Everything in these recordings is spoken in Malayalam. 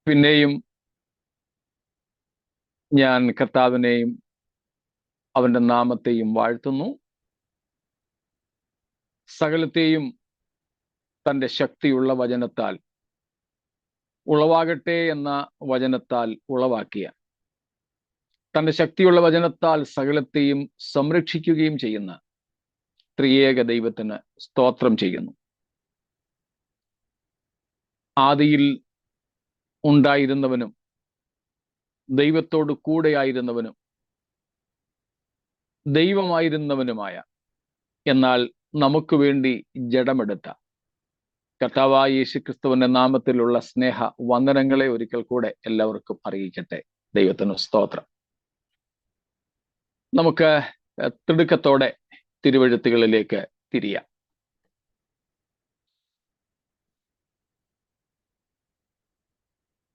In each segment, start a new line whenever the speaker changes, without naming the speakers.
പിന്നെയും ഞാൻ കർത്താവിനെയും അവന്റെ നാമത്തെയും വാഴ്ത്തുന്നു. സകലത്തെയും തന്റെ ശക്തിയുള്ള വചനത്താൽ ഉളവാകട്ടെ എന്ന വചനത്താൽ ഉളവാക്കിയ, തന്റെ ശക്തിയുള്ള വചനത്താൽ സകലത്തെയും സംരക്ഷിക്കുകയും ചെയ്യുന്ന ത്രിയേക ദൈവത്തിന് സ്തോത്രം ചെയ്യുന്നു. ആദിയിൽ ഉണ്ടായിരുന്നവനും ദൈവത്തോട് കൂടെയായിരുന്നവനും ദൈവമായിരുന്നവനുമായ, എന്നാൽ നമുക്ക് വേണ്ടി ജഡമെടുത്ത കർത്താവായ യേശുക്രിസ്തുവിന്റെ നാമത്തിലുള്ള സ്നേഹ വന്ദനങ്ങളെ ഒരിക്കൽ കൂടെ എല്ലാവർക്കും അറിയിക്കട്ടെ. ദൈവത്തിന് സ്തോത്രം. നമുക്ക് തിടുക്കത്തോടെ തിരുവെഴുത്തുകളിലേക്ക് തിരിയാം.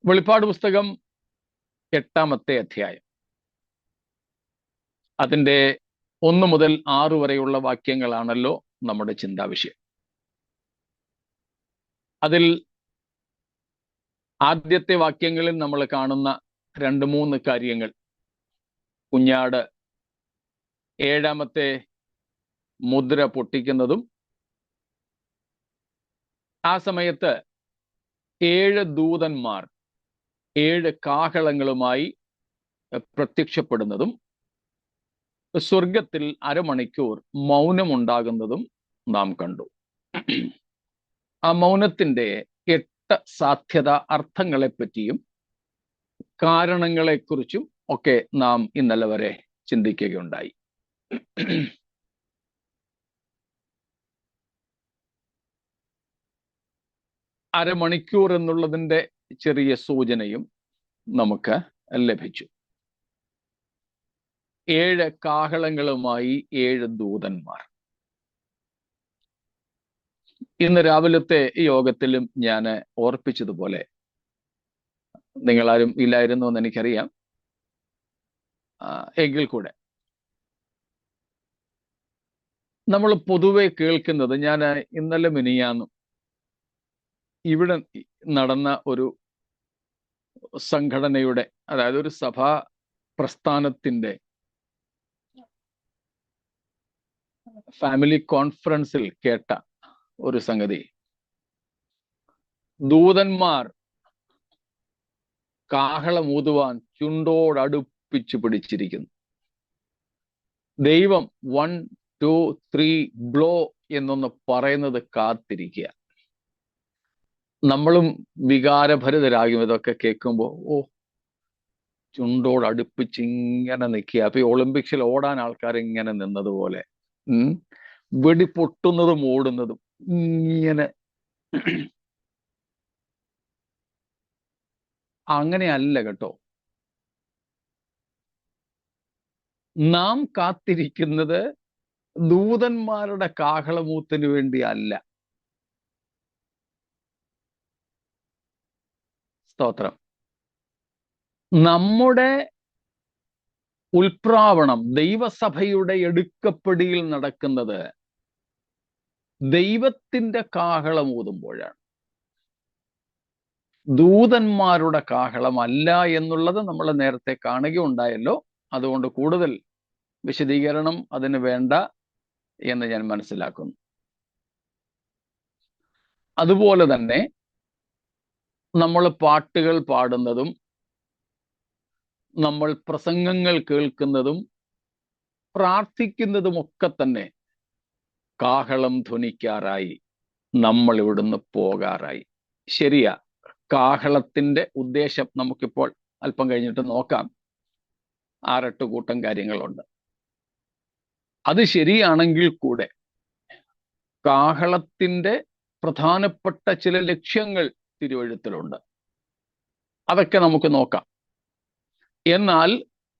വെളിപ്പാട് പുസ്തകം 8-ാമത്തെ അധ്യായം, അതിൻ്റെ 1 മുതൽ 6 വരെയുള്ള വാക്യങ്ങളാണല്ലോ നമ്മുടെ ചിന്താവിഷയം. അതിൽ ആദ്യത്തെ വാക്യങ്ങളിൽ നമ്മൾ കാണുന്ന 2-3 കാര്യങ്ങൾ, കുഞ്ഞാട് 7-ാമത്തെ മുദ്ര പൊട്ടിക്കുന്നതും ആ സമയത്ത് 7 ദൂതന്മാർ 7 കാഹളങ്ങളുമായി പ്രത്യക്ഷപ്പെടുന്നതും സ്വർഗത്തിൽ അരമണിക്കൂർ മൗനമുണ്ടാകുന്നതും നാം കണ്ടു. ആ മൗനത്തിന്റെ 8 സാധ്യത അർത്ഥങ്ങളെപ്പറ്റിയും കാരണങ്ങളെക്കുറിച്ചും ഒക്കെ നാം ഇന്നലെ വരെ ചിന്തിക്കുകയുണ്ടായി. അരമണിക്കൂർ എന്നുള്ളതിൻ്റെ ചെറിയ സൂചനയും നമുക്ക് ലഭിച്ചു. 7 കാഹളങ്ങളുമായി 7 ദൂതന്മാർ. ഇന്ന് രാവിലത്തെ യോഗത്തിലും ഞാൻ ഓർപ്പിച്ചതുപോലെ, നിങ്ങളാരും ഇല്ലായിരുന്നു എന്ന് എനിക്കറിയാം, എങ്കിൽ കൂടെ നമ്മൾ പൊതുവെ കേൾക്കുന്നത്, ഞാൻ ഇന്നലെ മിനിയാന്നും ഇവിടെ നടന്ന ഒരു സംഘടനയുടെ, അതായത് ഒരു സഭാ പ്രസ്ഥാനത്തിന്റെ ഫാമിലി കോൺഫറൻസിൽ കേട്ട ഒരു സംഗതി, ദൂതന്മാർ കാഹളമൂതുവാൻ ചുണ്ടോടടുപ്പിച്ചു പിടിച്ചിരിക്കുന്നു. ദൈവം 1, 2, 3 ബ്ലോ എന്നൊന്ന് പറയുന്നത് കാത്തിരിക്കുക. നമ്മളും വികാരഭരിതരാകും ഇതൊക്കെ കേൾക്കുമ്പോൾ. ചുണ്ടോടടുപ്പിച്ച് ഇങ്ങനെ നിൽക്കുക. അപ്പൊ ഈ ഒളിമ്പിക്സിൽ ഓടാൻ ആൾക്കാർ ഇങ്ങനെ നിന്നതുപോലെ, വെടി പൊട്ടുന്നതും ഓടുന്നതും ഇങ്ങനെ. അങ്ങനെയല്ല കേട്ടോ. നാം കാത്തിരിക്കുന്നത് ദൂതന്മാരുടെ കാഹളമൂത്തിന് വേണ്ടി അല്ല. സ്തോത്രം. നമ്മുടെ ഉൽപ്രാവണം, ദൈവസഭയുടെ എടുക്കപ്പെടിയിൽ നടക്കുന്നത് ദൈവത്തിന്റെ കാഹളമൂതുമ്പോഴാണ്. ദൂതന്മാരുടെ കാഹളമല്ല എന്നുള്ളത് നമ്മൾ നേരത്തെ കാണുകയുണ്ടായല്ലോ. അതുകൊണ്ട് കൂടുതൽ വിശദീകരണം അതിന് വേണ്ട എന്ന് ഞാൻ മനസ്സിലാക്കുന്നു. അതുപോലെ തന്നെ നമ്മൾ പാട്ടുകൾ പാടുന്നതും നമ്മൾ പ്രസംഗങ്ങൾ കേൾക്കുന്നതും പ്രാർത്ഥിക്കുന്നതുമൊക്കെ തന്നെ കാഹളം ധ്വനിക്കാറായി, നമ്മൾ ഇവിടുന്ന് പോകാറായി. ശരിയാ, കാഹളത്തിന്റെ ഉദ്ദേശം നമുക്കിപ്പോൾ അല്പം കഴിഞ്ഞിട്ട് നോക്കാം. 6-8 കൂട്ടം കാര്യങ്ങളുണ്ട്. അത് ശരിയാണെങ്കിൽ കൂടെ കാഹളത്തിന്റെ പ്രധാനപ്പെട്ട ചില ലക്ഷ്യങ്ങൾ തിരുവെഴുത്തിലുണ്ട്. അതൊക്കെ നമുക്ക് നോക്കാം. എന്നാൽ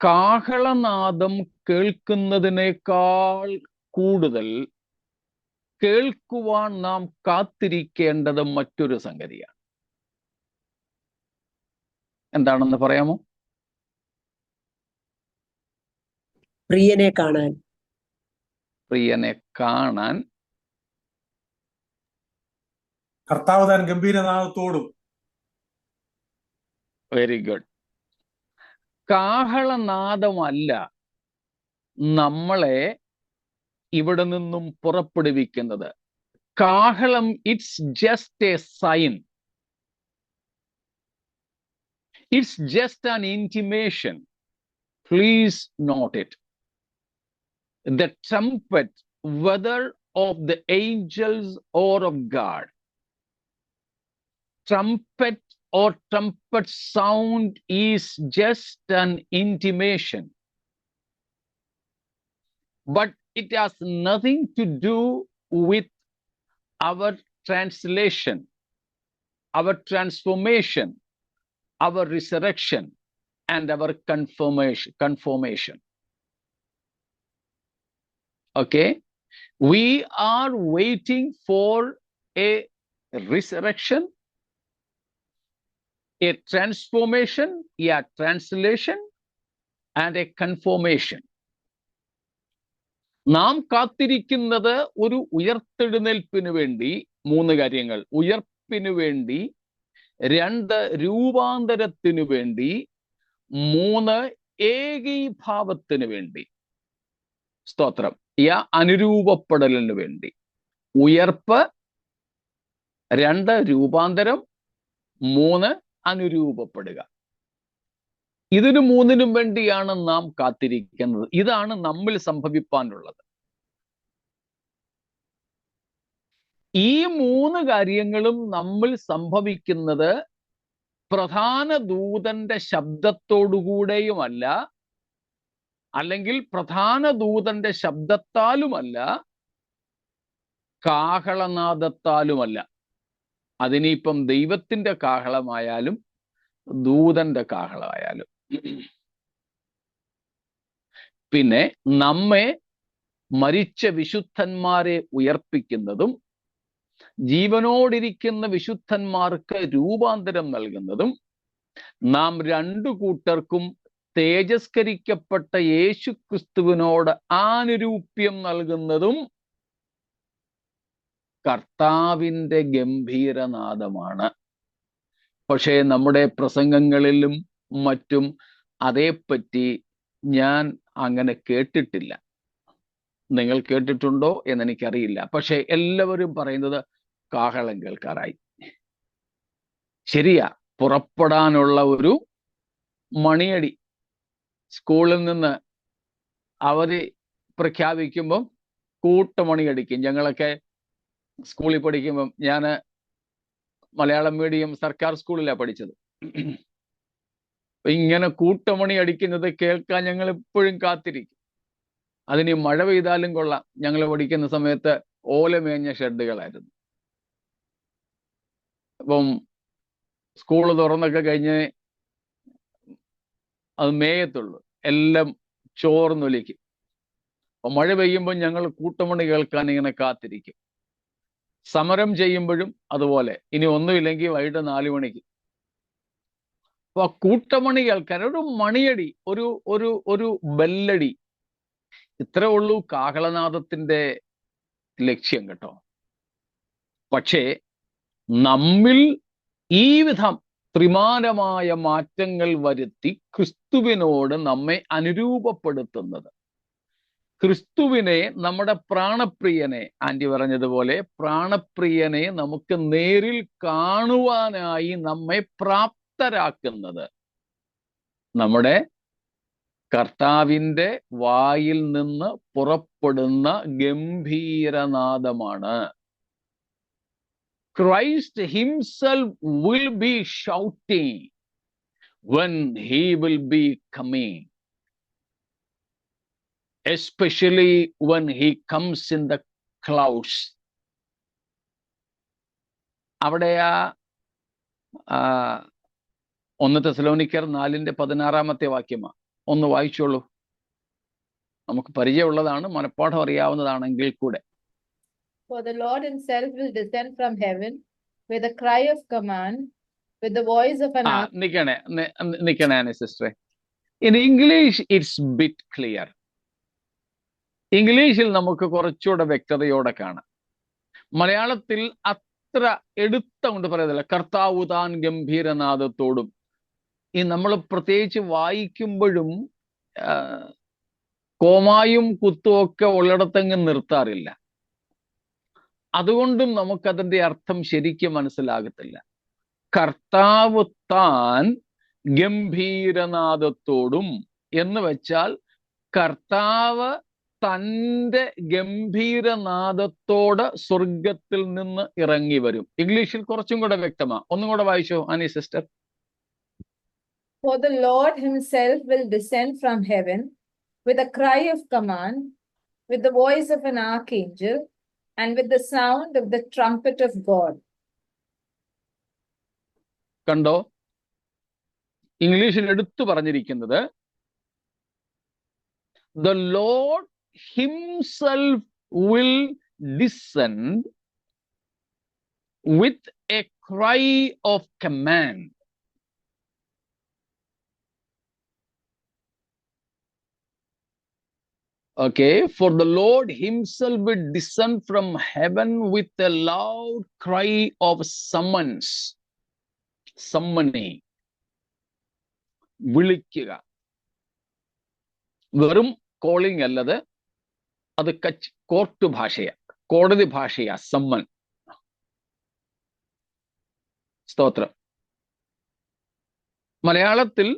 കാഹളനാദം കേൾക്കുന്നതിനേക്കാൾ കൂടുതൽ കേൾക്കുവാൻ നാം കാത്തിരിക്കേണ്ടത് മറ്റൊരു സംഗതിയാണ്. എന്താണെന്ന് പറയാമോ?
പ്രിയനെ കാണാൻ.
പ്രിയനെ കാണാൻ
കർത്താവ് താൻ ഗംഭീരനാദത്തോടും
വെരി ഗുഡ്. കാഹളനാദമല്ല നമ്മളെ ഇവിടെ നിന്നും പുറപ്പെടുവിക്കുന്നത്. കാഹളം it's just a sign, it's just an intimation. Please note it. The trumpet, whether of the angels or of God, trumpet or trumpet sound is just an intimation, but it has nothing to do with our translation, our transformation, our resurrection, and our conformation. Okay, we are waiting for a resurrection, a transformation, a translation, and a conformation. നാം കാത്തിരിക്കുന്നത് ഒരു ഉയർത്തെഴുന്നേൽപ്പിന് വേണ്ടി 3 കാര്യങ്ങൾ. ഉയർപ്പിനു വേണ്ടി, 2 രൂപാന്തരത്തിനു വേണ്ടി, 3 ഏകീഭാവത്തിനു വേണ്ടി. സ്തോത്രം. അനുരൂപപ്പെടലിന് വേണ്ടി. ഉയർപ്പ്, 2 രൂപാന്തരം, 3 അനുരൂപപ്പെടുക. ഇതിനു 3നും വേണ്ടിയാണ് നാം കാത്തിരിക്കുന്നത്. ഇതാണ് നമ്മിൽ സംഭവിപ്പാനുള്ളത്. ഈ 3 കാര്യങ്ങളും നമ്മിൽ സംഭവിക്കുന്നത് പ്രധാന ദൂതന്റെ ശബ്ദത്തോടുകൂടെയുമല്ല, അല്ലെങ്കിൽ പ്രധാന ദൂതന്റെ ശബ്ദത്താലുമല്ല, കാഹളനാദത്താലുമല്ല. അതിനിപ്പം ദൈവത്തിന്റെ കാഹളമായാലും ദൂതന്റെ കാഹളമായാലും. പിന്നെ നമ്മെ മരിച്ച വിശുദ്ധന്മാരെ ഉയർപ്പിക്കുന്നതും ജീവനോടിരിക്കുന്ന വിശുദ്ധന്മാർക്ക് രൂപാന്തരം നൽകുന്നതും നാം 2 കൂട്ടർക്കും തേജസ്കരിക്കപ്പെട്ട യേശു ക്രിസ്തുവിനോട് ആനുരൂപ്യം നൽകുന്നതും കർത്താവിന്റെ ഗംഭീരനാദമാണ്. പക്ഷേ നമ്മുടെ പ്രസംഗങ്ങളിലും മറ്റും അതേപ്പറ്റി ഞാൻ അങ്ങനെ കേട്ടിട്ടില്ല. നിങ്ങൾ കേട്ടിട്ടുണ്ടോ എന്നെനിക്കറിയില്ല. പക്ഷെ എല്ലാവരും പറയുന്നത് കാഹളം കേൾക്കാറായി. ശരിയാ, പുറപ്പെടാനുള്ള ഒരു മണിയടി. സ്കൂളിൽ നിന്ന് അവധി പ്രഖ്യാപിക്കുമ്പം കൂട്ടമണി അടിക്കും. ഞങ്ങളൊക്കെ സ്കൂളിൽ പഠിക്കുമ്പം, ഞാൻ മലയാളം മീഡിയം സർക്കാർ സ്കൂളിലാണ് പഠിച്ചത്. ഇങ്ങനെ കൂട്ടമണി അടിക്കുന്നത് കേൾക്കാൻ ഞങ്ങൾ എപ്പോഴും കാത്തിരിക്കും. അതിന് മഴ പെയ്താലും കൊള്ളാം. ഞങ്ങൾ പഠിക്കുന്ന സമയത്ത് ഓലമേഞ്ഞ ഷെഡുകളായിരുന്നു. അപ്പം സ്കൂള് തുറന്നൊക്കെ കഴിഞ്ഞ് അത് മേയത്തുള്ളൂ, എല്ലാം ചോർന്നൊലിക്കും. അപ്പൊ മഴ പെയ്യുമ്പോൾ ഞങ്ങൾ കൂട്ടമണി കേൾക്കാൻ ഇങ്ങനെ കാത്തിരിക്കും. സമരം ചെയ്യുമ്പോഴും അതുപോലെ. ഇനി ഒന്നുമില്ലെങ്കിൽ വൈകിട്ട് 4 മണിക്ക്. അപ്പൊ കൂട്ടമണി കേൾക്കാൻ ഒരു മണിയടി, ഒരു ഒരു ഒരു ബെല്ലടി, ഇത്രേ ഉള്ളൂ കാഹളനാദത്തിന്റെ ലക്ഷ്യം കേട്ടോ. പക്ഷേ നമ്മിൽ ഈ വിധം ത്രിമാനമായ മാറ്റങ്ങൾ വരുത്തി ക്രിസ്തുവിനോട് നമ്മെ അനുരൂപപ്പെടുത്തുന്നത്, ക്രിസ്തുവിനെ, നമ്മുടെ പ്രാണപ്രിയനെ, ആന്റി പറഞ്ഞതുപോലെ പ്രാണപ്രിയനെ നമുക്ക് നേരിൽ കാണുവാനായി നമ്മെ പ്രാപ്തരാക്കുന്നത് നമ്മുടെ കർത്താവിന്റെ വായിൽ നിന്ന് പുറപ്പെടുന്ന ഗംഭീരനാദമാണ്. Christ himself will be shouting when he will be coming, especially when he comes in the clouds. അവിടെ 1 തെസ്സലോനിക്കർ 4:16 വാക്യമാണ്. ഒന്ന് വായിച്ചോളൂ. നമുക്ക് പരിചയമുള്ളതാണ്, മനപ്പാഠം അറിയാവുന്നതാണെങ്കിൽ കൂടെ.
For the Lord himself will descend from heaven with a cry of command, with the voice of an
നിക്കണേ സിസ്റ്ററെ. In English it's bit clear. ഇംഗ്ലീഷിൽ നമുക്ക് കുറച്ചുകൂടെ വ്യക്തതയോടെ കാണാം. മലയാളത്തിൽ അത്ര എടുത്ത കൊണ്ട് പറയുന്നില്ല. കർത്താവ് താൻ ഗംഭീരനാദത്തോടും ഈ നമ്മൾ പ്രത്യേകിച്ച് വായിക്കുമ്പോഴും കോമായും കുത്തും ഒക്കെ ഉള്ളിടത്തെങ്ങും നിർത്താറില്ല. അതുകൊണ്ടും നമുക്കതിന്റെ അർത്ഥം ശരിക്കും മനസ്സിലാകത്തില്ല. കർത്താവ് താൻ ഗംഭീരനാദത്തോടും എന്ന് വെച്ചാൽ കർത്താവ് തൻ്റെ ഗംഭീരനാദത്തോട് സ്വർഗത്തിൽ നിന്ന് ഇറങ്ങി വരും. ഇംഗ്ലീഷിൽ കുറച്ചും കൂടെ വ്യക്തമാ. ഒന്നും കൂടെ വായിച്ചോ Annie sister.
For the Lord himself will descend from heaven with a cry of command, with the voice of an archangel, and with the sound of the trumpet of God.
കണ്ടോ, ഇംഗ്ലീഷിൽ എടുത്തു പറഞ്ഞിരിക്കുന്നത് the Lord himself will descend with a cry of command. Okay, for the Lord himself will descend from heaven with a loud cry of summons. Summoning. വിളിക്കുക. വെറും കോളിംഗ് അല്ലത്, അത് കോർട്ട് ഭാഷയാ, കോടതി ഭാഷയാ സമ്മൻ. സ്തോത്രം. മലയാളത്തിൽ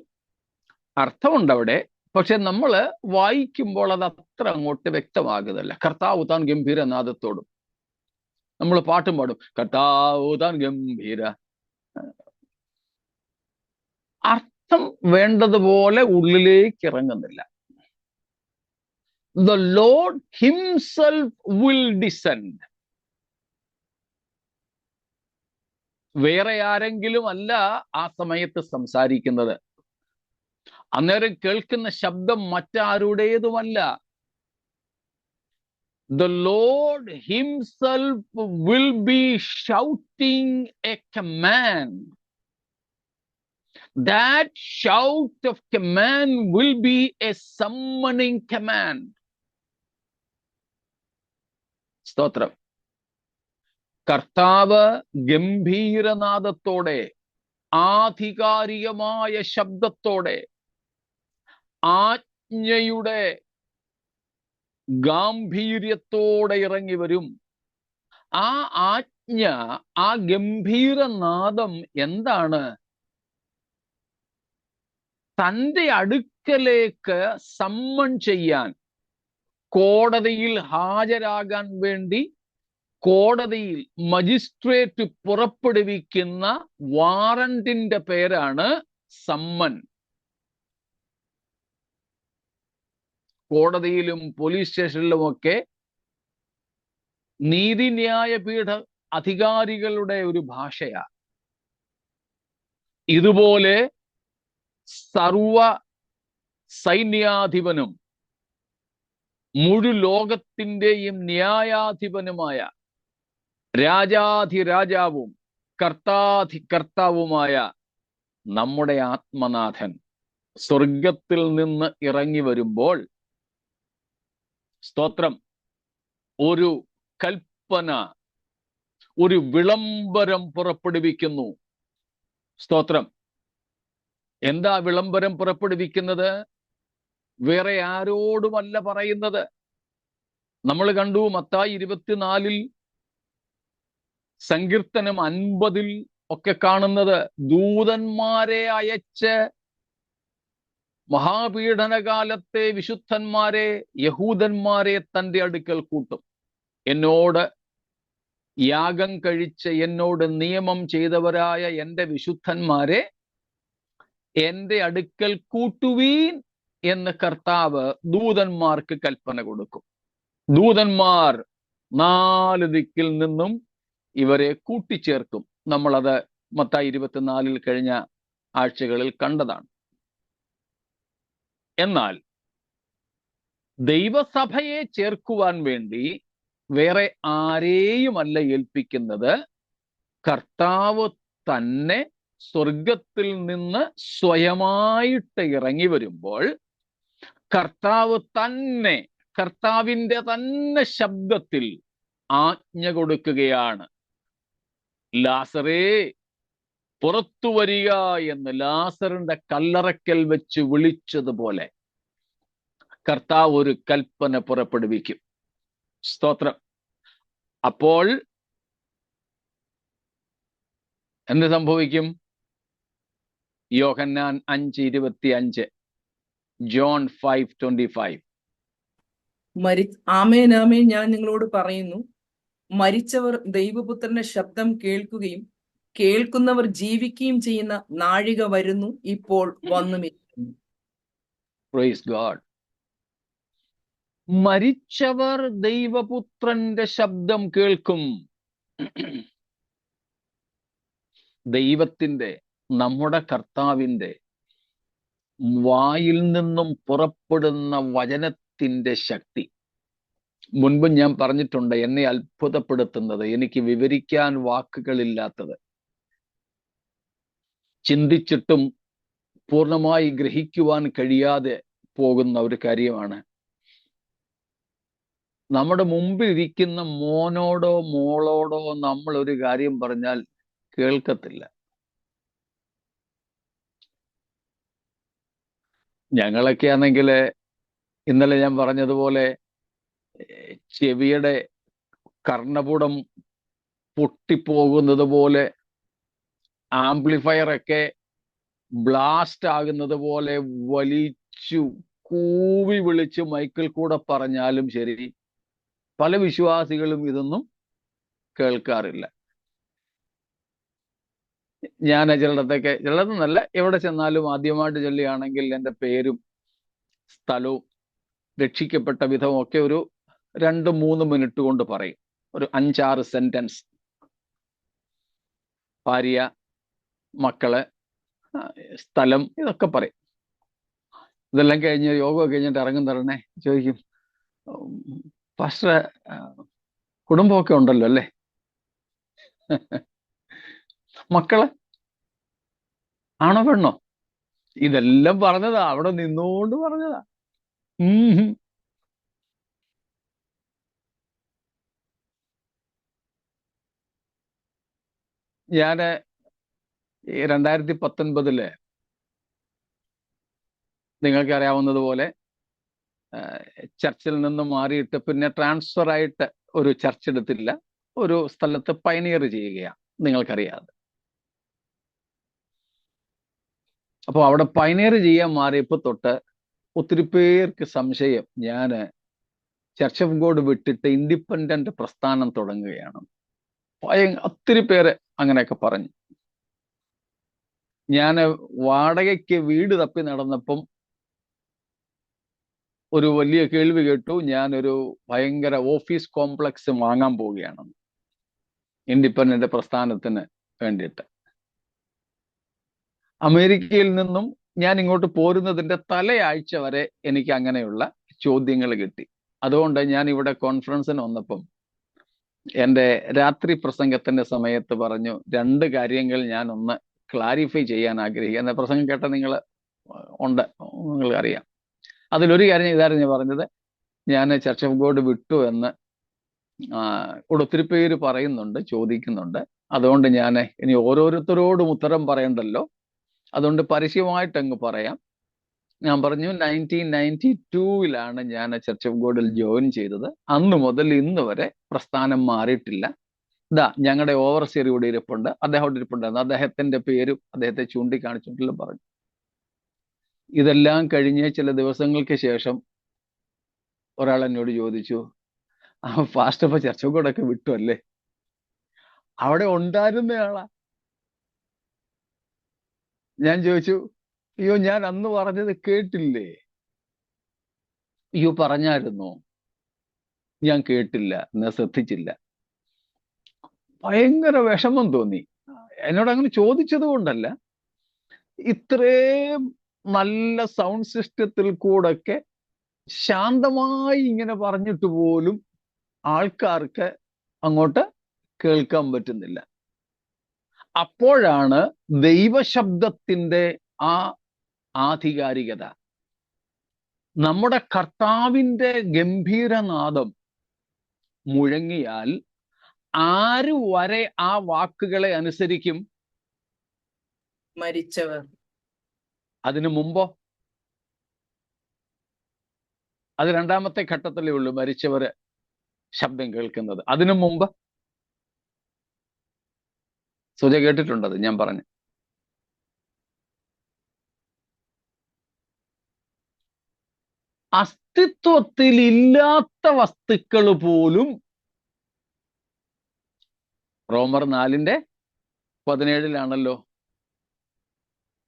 അർത്ഥമുണ്ട് അവിടെ, പക്ഷെ നമ്മൾ വായിക്കുമ്പോൾ അത് അത്ര അങ്ങോട്ട് വ്യക്തമാകുന്നില്ല. കർത്താവ് താൻ ഗംഭീരനാദത്തോടും. നമ്മൾ പാട്ടും പാടും, കർത്താവ് താൻ ഗംഭീര. അർത്ഥം വേണ്ടതുപോലെ ഉള്ളിലേക്ക് ഇറങ്ങുന്നില്ല. The Lord himself will descend. വേറെ ആരെങ്കിലും അല്ല ആ സമയത്ത് സംസാരിക്കുന്നത്. അന്നേരം കേൾക്കുന്ന ശബ്ദം മറ്റാരുടേതുമല്ല. The Lord himself will be shouting a command. That shout of command will be a summoning command. സ്തോത്രം. കർത്താവ് ഗംഭീരനാദത്തോടെ, ആധികാരികമായ ശബ്ദത്തോടെ, ആജ്ഞയുടെ ഗാംഭീര്യത്തോടെ ഇറങ്ങി വരും. ആ ആജ്ഞ, ആ ഗംഭീരനാദം എന്താണ്? തൻ്റെ അടുക്കലേക്ക് സമ്മൺ ചെയ്യാൻ, കോടതിയിൽ ഹാജരാകാൻ വേണ്ടി കോടതിയിൽ മജിസ്ട്രേറ്റ് പുറപ്പെടുവിക്കുന്ന വാറന്റിന്റെ പേരാണ് സമ്മൻ. കോടതിയിലും പോലീസ് സ്റ്റേഷനിലുമൊക്കെ നീതിന്യായ പീഠ അധികാരികളുടെ ഒരു ഭാഷയാ. ഇതുപോലെ സർവ സൈന്യാധിപനും മുഴു ലോകത്തിൻ്റെയും ന്യായാധിപനുമായ രാജാധിരാജാവും കർത്താവുമായ നമ്മുടെ ആത്മനാഥൻ സ്വർഗത്തിൽ നിന്ന് ഇറങ്ങി വരുമ്പോൾ, സ്തോത്രം, ഒരു കൽപ്പന, ഒരു വിളംബരം പുറപ്പെടുവിക്കുന്നു. സ്തോത്രം. എന്താ വിളംബരം പുറപ്പെടുവിക്കുന്നത്? വേറെ ആരോടുമല്ല പറയുന്നത്. നമ്മൾ കണ്ടു മത്തായി 24, സങ്കീർത്തനം 50 ഒക്കെ കാണുന്നത് ദൂതന്മാരെ അയച്ച് മഹാപീഡനകാലത്തെ വിശുദ്ധന്മാരെ, യഹൂദന്മാരെ തൻ്റെ അടുക്കൽ കൂട്ടും. എന്നോട് യാഗം കഴിച്ച് എന്നോട് നിയമം ചെയ്തവരായ എൻ്റെ വിശുദ്ധന്മാരെ എൻ്റെ അടുക്കൽ കൂട്ടുവീൻ എന്ന് കർത്താവ് ദൂതന്മാർക്ക് കൽപ്പന കൊടുക്കും. ദൂതന്മാർ 4 ദിക്കിൽ നിന്നും ഇവരെ കൂട്ടിച്ചേർക്കും. നമ്മളത് മത്തായി 24 കഴിഞ്ഞ ആഴ്ചകളിൽ കണ്ടതാണ്. എന്നാൽ ദൈവസഭയെ ചേർക്കുവാൻ വേണ്ടി വേറെ ആരെയുമല്ല ഏൽപ്പിക്കുന്നത്. കർത്താവ് തന്നെ സ്വർഗത്തിൽ നിന്ന് സ്വയമായിട്ട് ഇറങ്ങി വരുമ്പോൾ കർത്താവ് തന്നെ, കർത്താവിൻ്റെ തന്നെ ശബ്ദത്തിൽ ആജ്ഞ കൊടുക്കുകയാണ്. ലാസറേ പുറത്തു വരിക എന്ന് ലാസറിന്റെ കല്ലറയ്ക്കൽ വെച്ച് വിളിച്ചതുപോലെ കർത്താവ് ഒരു കൽപ്പന പുറപ്പെടുവിക്കും. സ്തോത്രം. അപ്പോൾ എന്ത് സംഭവിക്കും? യോഹന്നാൻ 5:25, ജോൺ 5:25.
ആമേൻ ആമേൻ ഞാൻ നിങ്ങളോട് പറയുന്നു, മരിച്ചവർ ദൈവപുത്രന്റെ ശബ്ദം കേൾക്കുകയും കേൾക്കുന്നവർ ജീവിക്കുകയും ചെയ്യുന്ന നാഴിക വരുന്നു, ഇപ്പോൾ വന്നുമിരിക്കുന്നു.
Praise God. മരിച്ചവർ ദൈവപുത്രന്റെ ശബ്ദം കേൾക്കും. ദൈവത്തിന്റെ, നമ്മുടെ കർത്താവിന്റെ വായിൽ നിന്നും പുറപ്പെടുന്ന വചനത്തിന്റെ ശക്തി. മുൻപ് ഞാൻ പറഞ്ഞിട്ടുണ്ട്, എന്നെ അത്ഭുതപ്പെടുത്തുന്നത്, എനിക്ക് വിവരിക്കാൻ വാക്കുകളില്ലാത്തത്, ചിന്തിച്ചിട്ടും പൂർണ്ണമായി ഗ്രഹിക്കുവാൻ കഴിയാതെ പോകുന്ന ഒരു കാര്യമാണ്. നമ്മുടെ മുമ്പിൽ ഇരിക്കുന്ന മോനോടോ മോളോടോ നമ്മൾ ഒരു കാര്യം പറഞ്ഞാൽ കേൾക്കത്തില്ല. ഞങ്ങളൊക്കെ ആണെങ്കിൽ ഇന്നലെ ഞാൻ പറഞ്ഞതുപോലെ ചെവിയുടെ കർണപുടം പൊട്ടിപ്പോകുന്നത് പോലെ, ആംപ്ലിഫയറൊക്കെ ബ്ലാസ്റ്റ് ആകുന്നത് പോലെ വലിച്ചു കൂവി വിളിച്ച് മൈക്കിൽ കൂടെ പറഞ്ഞാലും ശരി, പല വിശ്വാസികളും ഇതൊന്നും കേൾക്കാറില്ല. ഞാൻ ചിലയിടത്തൊക്കെ, ചിലതെന്നല്ല, എവിടെ ചെന്നാലും ആദ്യമായിട്ട് ചൊല്ലുകയാണെങ്കിൽ എൻ്റെ പേരും സ്ഥലവും രക്ഷിക്കപ്പെട്ട വിധവും ഒക്കെ ഒരു 2-3 മിനിറ്റ് കൊണ്ട് പറയും. ഒരു 5-6 സെന്റൻസ്. ഭാര്യ, മക്കള്, സ്ഥലം, ഇതൊക്കെ പറയും. ഇതെല്ലാം കഴിഞ്ഞ് യോഗമൊക്കെ കഴിഞ്ഞിട്ട് ഇറങ്ങുന്നറിനെ ചോദിക്കും, പാസ്റ്റർ കുടുംബമൊക്കെ ഉണ്ടല്ലോ അല്ലേ? മക്കള് ആണോ പെണ്ണോ? ഇതെല്ലാം പറഞ്ഞതാ, അവിടെ നിന്നുകൊണ്ട് പറഞ്ഞതാ. ഞാന് 2019 നിങ്ങൾക്ക് അറിയാവുന്നതുപോലെ ചർച്ചിൽ നിന്ന് മാറിയിട്ട് പിന്നെ ട്രാൻസ്ഫർ ആയിട്ട് ഒരു ചർച്ച് എടുത്തില്ല, ഒരു സ്ഥലത്ത് പൈനിയർ ചെയ്യുകയാണ്, നിങ്ങൾക്കറിയാതെ. അപ്പോൾ അവിടെ പൈനിയർ ചെയ്യാൻ മാറിയപ്പോൾ തൊട്ട് ഒത്തിരി പേർക്ക് സംശയം, ഞാൻ ചർച്ച് ഓഫ് ഗോഡ് വിട്ടിട്ട് ഇൻഡിപെൻഡന്റ് പ്രസ്ഥാനം തുടങ്ങുകയാണ്. ഒത്തിരി പേര് അങ്ങനെയൊക്കെ പറഞ്ഞു. ഞാൻ വാടകയ്ക്ക് വീട് തപ്പി നടന്നപ്പം ഒരു വലിയ കേൾവി കേട്ടു, ഞാനൊരു ഭയങ്കര ഓഫീസ് കോംപ്ലക്സ് വാങ്ങാൻ പോവുകയാണ് ഇൻഡിപെൻഡന്റ് പ്രസ്ഥാനത്തിന് വേണ്ടിയിട്ട്. അമേരിക്കയിൽ നിന്നും ഞാൻ ഇങ്ങോട്ട് പോരുന്നതിന്റെ തലയാഴ്ച വരെ എനിക്ക് അങ്ങനെയുള്ള ചോദ്യങ്ങൾ കിട്ടി. അതുകൊണ്ട് ഞാൻ ഇവിടെ കോൺഫറൻസിന് വന്നപ്പം എൻ്റെ രാത്രി പ്രസംഗത്തിന്റെ സമയത്ത് പറഞ്ഞു, 2 കാര്യങ്ങൾ ഞാൻ ഒന്ന് ക്ലാരിഫൈ ചെയ്യാൻ ആഗ്രഹിക്കുക. എന്ന പ്രസംഗം കേട്ട നിങ്ങൾ ഉണ്ട്, നിങ്ങൾക്കറിയാം. അതിലൊരു കാര്യം ഇതായിരുന്നു ഞാൻ പറഞ്ഞത്, ഞാൻ ചർച്ച് ഓഫ് ഗോഡ് വിട്ടു എന്ന് ഇവിടെ ഒത്തിരി പേര് പറയുന്നുണ്ട്, ചോദിക്കുന്നുണ്ട്. അതുകൊണ്ട് ഞാൻ ഇനി ഓരോരുത്തരോടും ഉത്തരം പറയണ്ടല്ലോ, അതുകൊണ്ട് പരസ്യമായിട്ട് അങ്ങ് പറയാം. ഞാൻ പറഞ്ഞു, 1992 ഞാൻ ചർച്ച് ഓഫ് ഗോഡിൽ ജോയിൻ ചെയ്തത്. അന്ന് മുതൽ ഇന്ന് വരെ പ്രസ്ഥാനം മാറിയിട്ടില്ല. ഇതാ ഞങ്ങളുടെ ഓവർസിയർ ഇവിടെ ഇരിപ്പുണ്ട്, അദ്ദേഹം ഇവിടെ ഇരിപ്പുണ്ടായിരുന്നു, അദ്ദേഹത്തിന്റെ പേരും അദ്ദേഹത്തെ ചൂണ്ടിക്കാണിച്ചിട്ടുള്ള പറഞ്ഞു. ഇതെല്ലാം കഴിഞ്ഞ് ചില ദിവസങ്ങൾക്ക് ശേഷം ഒരാൾ എന്നോട് ചോദിച്ചു, ഫാസ്റ്റ് അപ്പൊ ചർച്ച് ഓഫ് ഗോഡൊക്കെ വിട്ടു അല്ലേ? അവിടെ ഉണ്ടായിരുന്നയാളാ. ഞാൻ ചോദിച്ചു, അയ്യോ ഞാൻ അന്ന് പറഞ്ഞത് കേട്ടില്ലേ? അയ്യോ പറഞ്ഞായിരുന്നോ? ഞാൻ കേട്ടില്ല, ഞാൻ ശ്രദ്ധിച്ചില്ല. ഭയങ്കര വിഷമം തോന്നി. എന്നോട് അങ്ങനെ ചോദിച്ചത് കൊണ്ടല്ല, ഇത്രയും നല്ല സൗണ്ട് സിസ്റ്റത്തിൽ കൂടൊക്കെ ശാന്തമായി ഇങ്ങനെ പറഞ്ഞിട്ട് പോലും ആൾക്കാർക്ക് അങ്ങോട്ട് കേൾക്കാൻ പറ്റുന്നില്ല. അപ്പോഴാണ് ദൈവശബ്ദത്തിന്റെ ആ ആധികാരികത, നമ്മുടെ കർത്താവിന്റെ ഗംഭീരനാദം മുഴങ്ങിയാൽ ആര് വരെ ആ വാക്കുകളെ അനുസരിക്കും?
മരിച്ചവർ.
അതിനു മുമ്പോ? അത് രണ്ടാമത്തെ ഘട്ടത്തിലേ ഉള്ളൂ മരിച്ചവര് ശബ്ദം കേൾക്കുന്നത്. അതിനു മുമ്പ് സുജ കേട്ടിട്ടുണ്ടത് ഞാൻ പറഞ്ഞു. അസ്തിത്വത്തിൽ ഇല്ലാത്ത വസ്തുക്കൾ പോലും റോമർ 4:17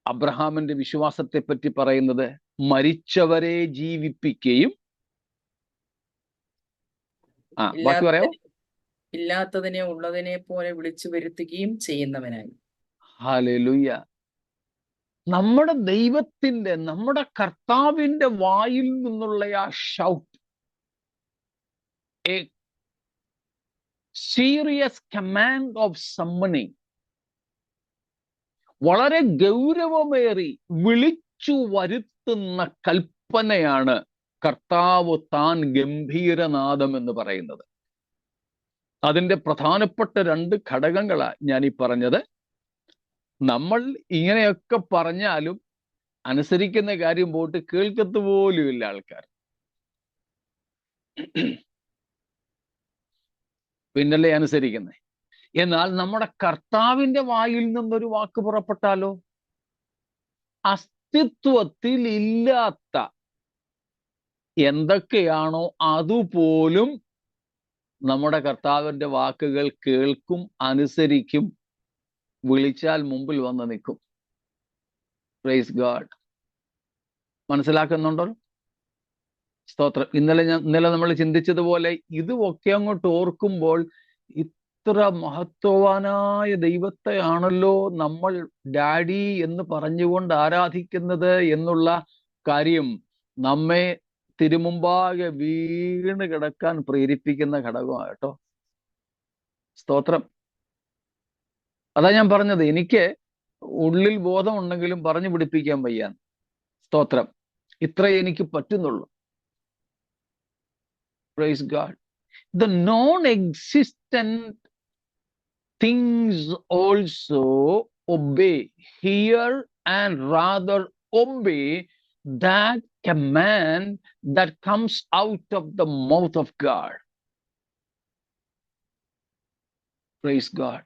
അബ്രഹാമിന്റെ വിശ്വാസത്തെ പറ്റി പറയുന്നത്. മരിച്ചവരെ ജീവിപ്പിക്കുകയും ബാക്കി പറയാമോ?
ഇല്ലാത്തതിനെ ഉള്ളതിനെ പോലെ വിളിച്ചു വരുത്തുകയും ചെയ്യുന്നവനായി.
ഹല്ലേലൂയ. നമ്മുടെ ദൈവത്തിന്റെ, നമ്മുടെ കർത്താവിന്റെ വായിൽ നിന്നുള്ള ആ shout, a serious command of summoning, വളരെ ഗൗരവമേറി വിളിച്ചു വരുത്തുന്ന കൽപ്പനയാണ് കർത്താവ് താൻ ഗംഭീരനാദം എന്ന് പറയുന്നത്. അതിന്റെ പ്രധാനപ്പെട്ട 2 ഘടകങ്ങളാണ് ഞാൻ ഈ പറഞ്ഞത്. നമ്മൾ ഇങ്ങനെയൊക്കെ പറഞ്ഞാലും അനുസരിക്കുന്ന കാര്യം പോയിട്ട് കേൾക്കത്ത് പോലും ഇല്ല ആൾക്കാർ. പിന്നല്ലേ അനുസരിക്കുന്നേ. എന്നാൽ നമ്മുടെ കർത്താവിന്റെ വായിൽ നിന്നൊരു വാക്ക് പുറപ്പെട്ടാലോ, അസ്തിത്വത്തിൽ ഇല്ലാത്ത എന്തൊക്കെയാണോ അതുപോലും നമ്മുടെ കർത്താവിന്റെ വാക്കുകൾ കേൾക്കും, അനുസരിക്കും, വിളിച്ചാൽ മുമ്പിൽ വന്ന് നിൽക്കും. Praise God. മനസ്സിലാക്കുന്നുണ്ടോ? സ്തോത്രം. ഇന്നലെ നമ്മൾ ചിന്തിച്ചതുപോലെ ഇതുമൊക്കെ അങ്ങോട്ട് ഓർക്കുമ്പോൾ ഇത്ര മഹത്വവാനായ ദൈവത്തെയാണല്ലോ നമ്മൾ ഡാഡി എന്ന് പറഞ്ഞുകൊണ്ട് ആരാധിക്കുന്നത് എന്നുള്ള കാര്യം നമ്മെ തിരുമുമ്പാകെ വീണ് കിടക്കാൻ പ്രേരിപ്പിക്കുന്ന ഘടകമാണ് കേട്ടോ. സ്തോത്രം. അതാ ഞാൻ പറഞ്ഞത്, എനിക്ക് ഉള്ളിൽ ബോധമുണ്ടെങ്കിലും പറഞ്ഞു പിടിപ്പിക്കാൻ വയ്യ. സ്തോത്രം. ഇത്രേ എനിക്ക് പറ്റുന്നുള്ളൂ. Praise God. The non-existent things also obey, hear and rather obey that command that comes out of the mouth of God. Praise God.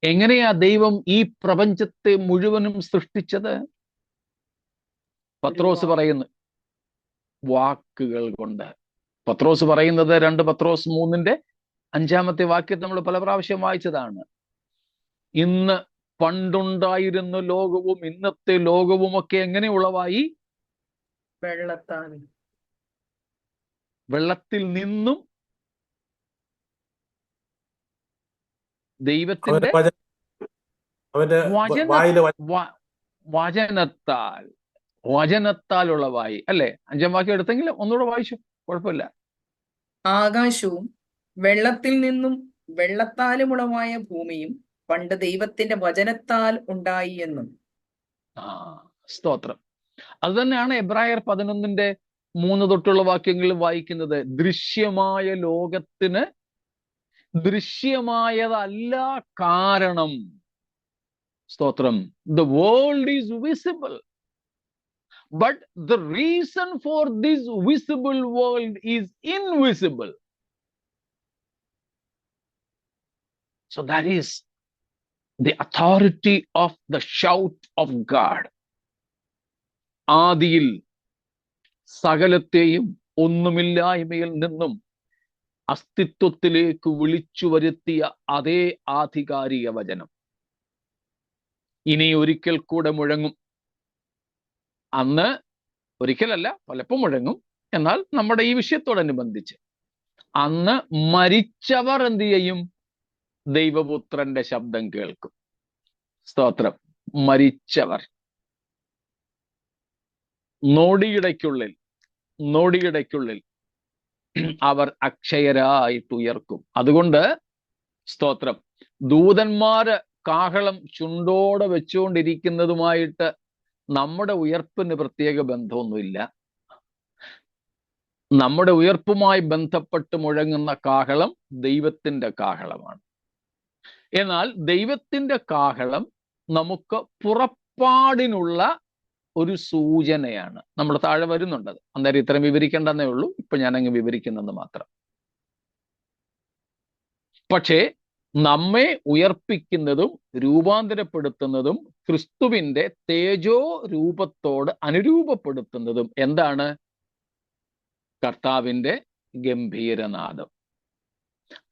എങ്ങനെയാ ദൈവം ഈ പ്രപഞ്ചത്തെ മുഴുവനും സൃഷ്ടിച്ചത്? പത്രോസ് പറയുന്നു, വാക്കുകൾ കൊണ്ട്. പത്രോസ് പറയുന്നത് 2 പത്രോസ് 3:5 നമ്മൾ പല പ്രാവശ്യം വായിച്ചതാണ്. ഇന്ന് പണ്ടുണ്ടായിരുന്ന ലോകവും ഇന്നത്തെ ലോകവും ഒക്കെ എങ്ങനെയുള്ളവായി? വെള്ളത്തിൽ നിന്നും ദൈവത്തിന്റെ വചനത്താൽ ഉളവായി. അല്ലെ? 5-ാം വാക്യം എടുത്തെങ്കിൽ ഒന്നുകൂടെ വായിച്ചു, കുഴപ്പമില്ല.
ആകാശവും വെള്ളത്തിൽ നിന്നും വെള്ളത്താലും ഉളവായ ഭൂമിയും പണ്ട് ദൈവത്തിന്റെ വചനത്താൽ ഉണ്ടായി എന്നും.
സ്തോത്രം. അത് തന്നെയാണ് എബ്രായർ 11:3 തൊട്ടുള്ള വാക്യങ്ങളിൽ വായിക്കുന്നത്. ദൃശ്യമായ ലോകത്തിന് ദൃശ്യമായതല്ല കാരണം. സ്തോത്രം. The world is visible, but the reason for this visible world is invisible. So that is the authority of the shout of God. ആദിയിൽ സകലത്തെയും ഒന്നുമില്ലായ്മയിൽ നിന്നും അസ്തിത്വത്തിലേക്ക് വിളിച്ചു വരുത്തിയ അതേ ആധികാരിക വചനം ഇനി ഒരിക്കൽ കൂടെ മുഴങ്ങും. അന്ന് ഒരിക്കലല്ല, പലപ്പോൾ മുഴങ്ങും. എന്നാൽ നമ്മുടെ ഈ വിഷയത്തോടനുബന്ധിച്ച് അന്ന് മരിച്ചവർ എന്ത് ചെയ്യും? ദൈവപുത്രന്റെ ശബ്ദം കേൾക്കും. സ്തോത്രം. മരിച്ചവർ നോടിയിടയ്ക്കുള്ളിൽ അവർ അക്ഷയരായിട്ട് ഉയർക്കും. അതുകൊണ്ട് സ്തോത്രം, ദൂതന്മാര് കാഹളം ചുണ്ടോടെ വെച്ചുകൊണ്ടിരിക്കുന്നതുമായിട്ട് നമ്മുടെ ഉയർപ്പിന് പ്രത്യേക ബന്ധമൊന്നുമില്ല. നമ്മുടെ ഉയർപ്പുമായി ബന്ധപ്പെട്ട് മുഴങ്ങുന്ന കാഹളം ദൈവത്തിന്റെ കാഹളമാണ്. എന്നാൽ ദൈവത്തിന്റെ കാഹളം നമുക്ക് പുറപ്പാടിനുള്ള ഒരു സൂചനയാണ്. നമ്മൾ താഴെ വരുന്നുണ്ടത്, അന്നേരം ഇത്രയും വിവരിക്കേണ്ടെന്നേ ഉള്ളൂ, ഇപ്പൊ ഞാനങ്ങ് വിവരിക്കുന്നത് മാത്രം. പക്ഷേ നമ്മെ ഉയർപ്പിക്കുന്നതും രൂപാന്തരപ്പെടുത്തുന്നതും ക്രിസ്തുവിന്റെ തേജോ രൂപത്തോട് അനുരൂപപ്പെടുത്തുന്നതും എന്താണ്? കർത്താവിന്റെ ഗംഭീരനാദം.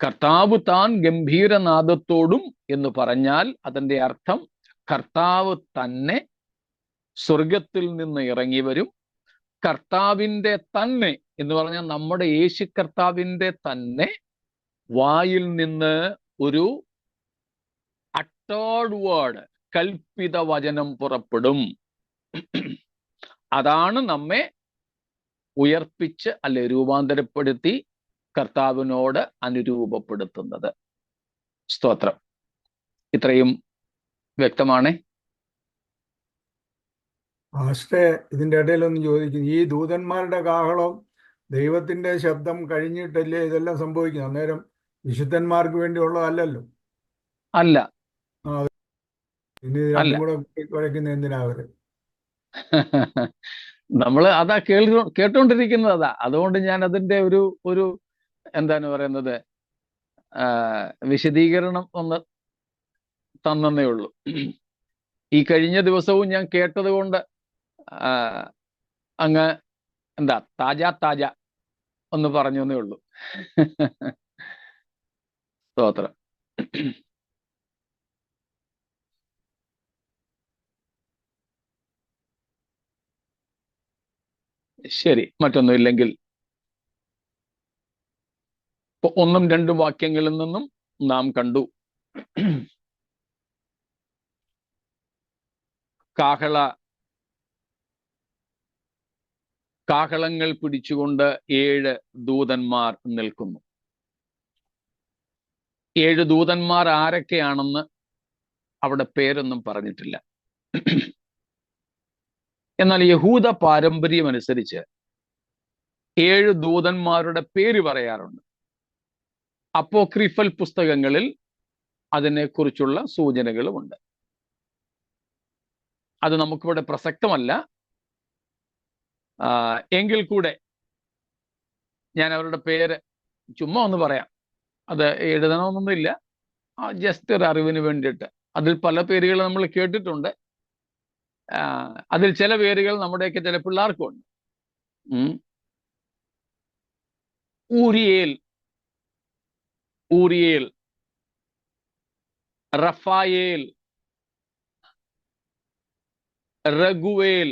കർത്താവ് താൻ ഗംഭീരനാദത്തോടും എന്ന് പറഞ്ഞാൽ അതിന്റെ അർത്ഥം കർത്താവ് തന്നെ സ്വർഗത്തിൽ നിന്ന് ഇറങ്ങി വരും. കർത്താവിന്റെ തന്നെ എന്ന് പറഞ്ഞാൽ നമ്മുടെ യേശു കർത്താവിന്റെ തന്നെ വായിൽ നിന്ന് ഒരു അട്ടേർഡ് വേർഡ്, കൽപ്പിത വചനം പുറപ്പെടും. അതാണ് നമ്മെ ഉയർപ്പിച്ച് അല്ലെ രൂപാന്തരപ്പെടുത്തി കർത്താവിനോട് അനുരൂപപ്പെടുത്തുന്നത്. സ്തോത്രം. ഇത്രയും വ്യക്തമാണേ?
പാസ്റ്ററെ, ഇതിന്റെ ഇടയിലൊന്നും ചോദിക്കുന്നു, ഈ ദൂതന്മാരുടെ കാഹളം ദൈവത്തിന്റെ ശബ്ദം കഴിഞ്ഞിട്ടല്ലേ ഇതെല്ലാം സംഭവിക്കുന്നത്? അന്നേരം വിശുദ്ധന്മാർക്ക് വേണ്ടിയുള്ളതല്ലല്ലോ.
അല്ല,
ഇനി രണ്ടും കൂടെ കുഴക്കുന്ന എന്തിനാ അവര്?
നമ്മൾ അതാ കേട്ടോണ്ടിരിക്കുന്നത് അതാ. അതുകൊണ്ട് ഞാൻ അതിന്റെ ഒരു എന്താണ് പറയുന്നത്, വിശദീകരണം ഒന്ന് തന്നേ ഉള്ളൂ. ഈ കഴിഞ്ഞ ദിവസവും ഞാൻ കേട്ടത് കൊണ്ട് അങ്ങ് എന്താ താജ ഒന്ന് പറഞ്ഞേ ഉള്ളൂ. സ്തോത്രം. ശരി, മറ്റൊന്നുമില്ലെങ്കിൽ ഒന്നും രണ്ടും വാക്യങ്ങളിൽ നിന്നും നാം കണ്ടു കാഹളങ്ങൾ പിടിച്ചുകൊണ്ട് 7 ദൂതന്മാർ നിൽക്കുന്നു. 7 ദൂതന്മാർ ആരൊക്കെയാണെന്ന് അവിടെ പേരൊന്നും പറഞ്ഞിട്ടില്ല. എന്നാൽ യഹൂദ പാരമ്പര്യം അനുസരിച്ച് 7 ദൂതന്മാരുടെ പേര് പറയാറുണ്ട്. അപ്പോക്രിഫൽ പുസ്തകങ്ങളിൽ അതിനെക്കുറിച്ചുള്ള സൂചനകളുമുണ്ട്. അത് നമുക്കിവിടെ പ്രസക്തമല്ല. എങ്കിൽ കൂടെ ഞാൻ അവരുടെ പേര് ചുമ്മാ ഒന്ന് പറയാം. അത് എഴുതണമെന്നൊന്നുമില്ല, ജസ്റ്റ് ഒരു അറിവിന് വേണ്ടിയിട്ട്. അതിൽ പല പേരുകൾ നമ്മൾ കേട്ടിട്ടുണ്ട്. അതിൽ ചില പേരുകൾ നമ്മുടെയൊക്കെ ചില പിള്ളേർക്കും ഉണ്ട്. ഊരിയേൽ, റഫായേൽ, റഗുവേൽ,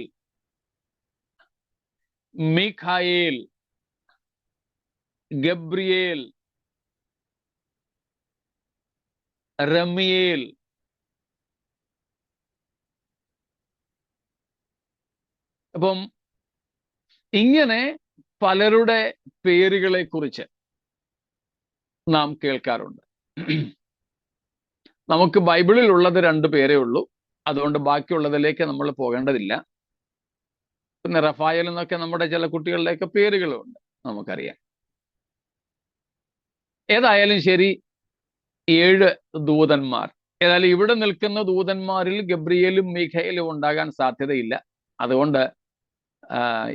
മീഖായേൽ, ഗബ്രിയേൽ, റമിയേൽ, അപ്പം ഇങ്ങനെ പലരുടെ പേരുകളെ കുറിച്ച് നാം കേൾക്കാറുണ്ട്. നമുക്ക് ബൈബിളിൽ ഉള്ളത് 2 പേരേ ഉള്ളൂ. അതുകൊണ്ട് ബാക്കിയുള്ളതിലേക്ക് നമ്മൾ പോകേണ്ടതില്ല. പിന്നെ റഫായേൽ എന്നൊക്കെ നമ്മുടെ ചില കുട്ടികളുടെയൊക്കെ പേരുകളുണ്ട്, നമുക്കറിയാം. ഏതായാലും ശരി, 7 ദൂതന്മാർ. ഏതായാലും ഇവിടെ നിൽക്കുന്ന ദൂതന്മാരിൽ ഗബ്രിയേലും മീഖായേലും ഉണ്ടാകാൻ സാധ്യതയില്ല. അതുകൊണ്ട്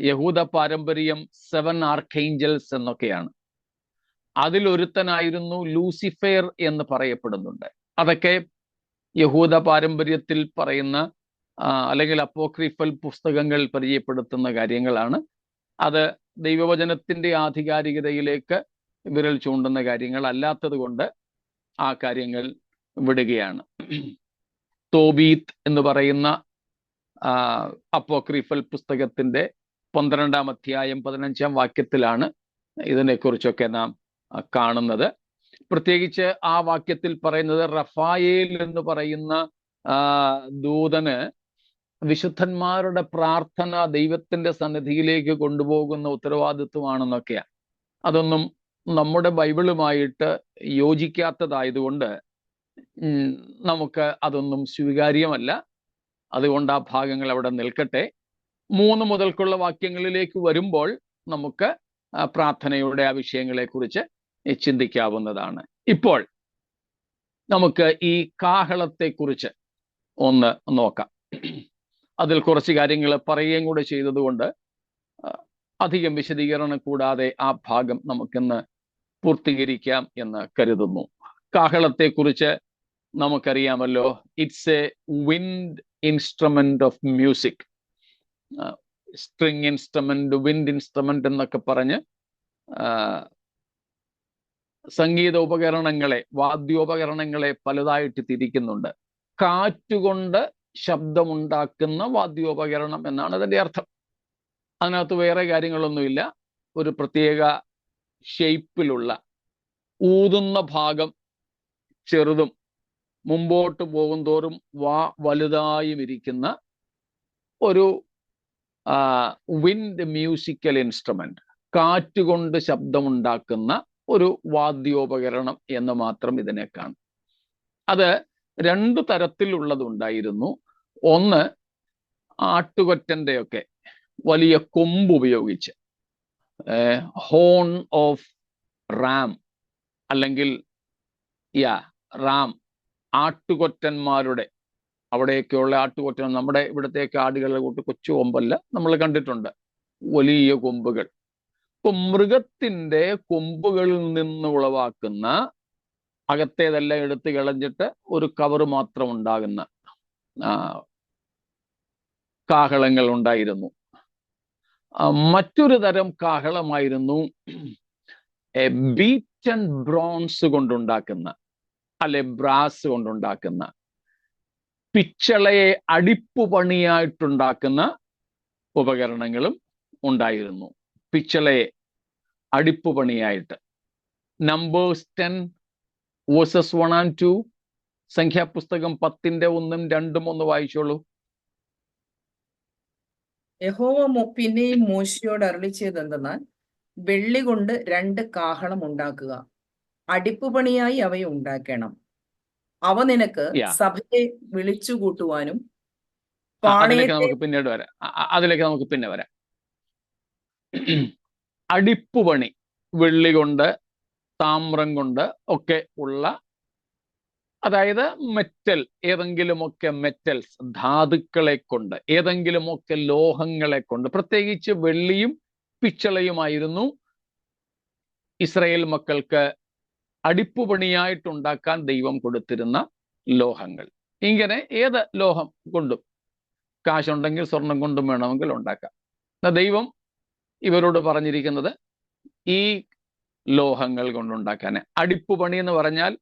യഹൂദ പാരമ്പര്യം 7 ആർക്കേഞ്ചൽസ് എന്നൊക്കെയാണ്. അതിലൊരുത്തനായിരുന്നു ലൂസിഫർ എന്ന് പറയപ്പെടുന്നുണ്ട്. അതൊക്കെ യഹൂദ പാരമ്പര്യത്തിൽ പറയുന്ന അല്ലെങ്കിൽ അപ്പോക്രിഫൽ പുസ്തകങ്ങൾ പരിചയപ്പെടുത്തുന്ന കാര്യങ്ങളാണ്. അത് ദൈവവചനത്തിന്റെ ആധികാരികതയിലേക്ക് വിരൽ ചൂണ്ടുന്ന കാര്യങ്ങൾ അല്ലാത്തത് കൊണ്ട് ആ കാര്യങ്ങൾ വിടുകയാണ്. തോബീത്ത് എന്ന് പറയുന്ന അപ്പോക്രിഫൽ പുസ്തകത്തിന്റെ 12-ാം അധ്യായം 15-ാം വാക്യത്തിലാണ് ഇതിനെക്കുറിച്ചൊക്കെ നാം കാണുന്നത്. പ്രത്യേകിച്ച് ആ വാക്യത്തിൽ പറയുന്നത് റഫായേൽ എന്ന് പറയുന്ന ദൂതന് വിശുദ്ധന്മാരുടെ പ്രാർത്ഥന ദൈവത്തിന്റെ സന്നിധിയിലേക്ക് കൊണ്ടുപോകുന്ന ഉത്തരവാദിത്വമാണെന്നൊക്കെയാണ്. അതൊന്നും നമ്മുടെ ബൈബിളുമായിട്ട് യോജിക്കാത്തതായതുകൊണ്ട് നമുക്ക് അതൊന്നും സ്വീകാര്യമല്ല. അതുകൊണ്ട് ആ ഭാഗങ്ങൾ അവിടെ നിൽക്കട്ടെ. 3 മുതൽക്കുള്ള വാക്യങ്ങളിലേക്ക് വരുമ്പോൾ നമുക്ക് പ്രാർത്ഥനയുടെ ആ വിഷയങ്ങളെ കുറിച്ച് ചിന്തിക്കാവുന്നതാണ്. ഇപ്പോൾ നമുക്ക് ഈ കാഹളത്തെക്കുറിച്ച് ഒന്ന് നോക്കാം. അതിൽ കുറച്ച് കാര്യങ്ങൾ പറയുകയും കൂടെ ചെയ്തതുകൊണ്ട് അധികം വിശദീകരണം കൂടാതെ ആ ഭാഗം നമുക്കിന്ന് പൂർത്തീകരിക്കാം എന്ന് കരുതുന്നു. കാഹളത്തെക്കുറിച്ച് നമുക്കറിയാമല്ലോ, it's A wind instrument of music. String instrument, wind instrument എന്നൊക്കെ പറഞ്ഞ് സംഗീത ഉപകരണങ്ങളെ, വാദ്യോപകരണങ്ങളെ പലതായിട്ട് തിരിക്കുന്നുണ്ട്. കാറ്റുകൊണ്ട് ശബ്ദമുണ്ടാക്കുന്ന വാദ്യോപകരണം എന്നാണ് അതിൻ്റെ അർത്ഥം. അതിനകത്ത് വേറെ കാര്യങ്ങളൊന്നുമില്ല. ഒരു പ്രത്യേക ഷേപ്പിലുള്ള, ഊതുന്ന ഭാഗം ചെറുതും മുമ്പോട്ട് പോകും തോറും വലുതായും ഇരിക്കുന്ന ഒരു വിൻഡ് മ്യൂസിക്കൽ ഇൻസ്ട്രുമെന്റ്, കാറ്റുകൊണ്ട് ശബ്ദമുണ്ടാക്കുന്ന ഒരു വാദ്യോപകരണം എന്ന് മാത്രം ഇതിനെ കാണും. അത് 2 തരത്തിലുള്ളതുണ്ടായിരുന്നു. ഒന്ന്, ആട്ടുകൊറ്റൻ്റെയൊക്കെ വലിയ കൊമ്പ് ഉപയോഗിച്ച്, ഹോൺ ഓഫ് റാം അല്ലെങ്കിൽ റാം, ആട്ടുകൊറ്റന്മാരുടെ, അവിടെയൊക്കെയുള്ള ആട്ടുകൊറ്റൻ, നമ്മുടെ ഇവിടത്തേക്ക് ആടുകളുടെ കൂട്ട് കൊച്ചു കൊമ്പല്ല, നമ്മൾ കണ്ടിട്ടുണ്ട് വലിയ കൊമ്പുകൾ. ഇപ്പൊ മൃഗത്തിന്റെ കൊമ്പുകളിൽ നിന്ന് ഉളവാക്കുന്ന, അകത്തേതെല്ലാം എടുത്ത് കളഞ്ഞിട്ട് ഒരു കവറ് മാത്രം ഉണ്ടാകുന്ന കാഹളങ്ങൾ ഉണ്ടായിരുന്നു. മറ്റൊരു തരം കാഹളമായിരുന്നു ബീറ്റൻ ബ്രോൺസ് കൊണ്ടുണ്ടാക്കുന്ന, അല്ലെ ബ്രാസ് കൊണ്ടുണ്ടാക്കുന്ന, പിച്ചളയെ അടിപ്പുപണിയായിട്ടുണ്ടാക്കുന്ന ഉപകരണങ്ങളും ഉണ്ടായിരുന്നു. പിച്ചളയെ അടിപ്പുപണിയായിട്ട്. നമ്പേഴ്സ് 10 വേഴ്സസ് 1 and 2, സംഖ്യാപുസ്തകം 10-ന്റെ 1-ഉം 2-ഉം ഒന്ന് വായിച്ചോളൂ.
യഹോവ പിന്നെയും മോശയോട് അരുളിച്ചത് എന്തെന്നാൽ, വെള്ളി കൊണ്ട് 2 കാഹളം ഉണ്ടാക്കുക, അടിപ്പുപണിയായി അവയെ ഉണ്ടാക്കണം. അവ നിനക്ക് സഭയെ വിളിച്ചു കൂട്ടുവാനും
അതിലേക്ക് നമുക്ക് പിന്നീട് വരാം. അതിലേക്ക് നമുക്ക് പിന്നെ വരാം. അടിപ്പുപണി, വെള്ളി കൊണ്ട്, താമ്രം കൊണ്ട് ഒക്കെ ഉള്ള, അതായത് മെറ്റൽ, ഏതെങ്കിലുമൊക്കെ മെറ്റൽസ്, ധാതുക്കളെ കൊണ്ട്, ഏതെങ്കിലുമൊക്കെ ലോഹങ്ങളെ കൊണ്ട്, പ്രത്യേകിച്ച് വെള്ളിയും പിച്ചളയുമായിരുന്നു ഇസ്രായേൽ മക്കൾക്ക് അടിപ്പുപണിയായിട്ടുണ്ടാക്കാൻ ദൈവം കൊടുത്തിരുന്ന ലോഹങ്ങൾ. ഇങ്ങനെ ഏത് ലോഹം കൊണ്ടും, കാശുണ്ടെങ്കിൽ സ്വർണം കൊണ്ടും വേണമെങ്കിൽ ഉണ്ടാക്കാം. ദൈവം ഇവരോട് പറഞ്ഞിരിക്കുന്നത് ഈ ലോഹങ്ങൾ കൊണ്ടുണ്ടാക്കാൻ. അടിപ്പുപണി എന്ന് പറഞ്ഞാൽ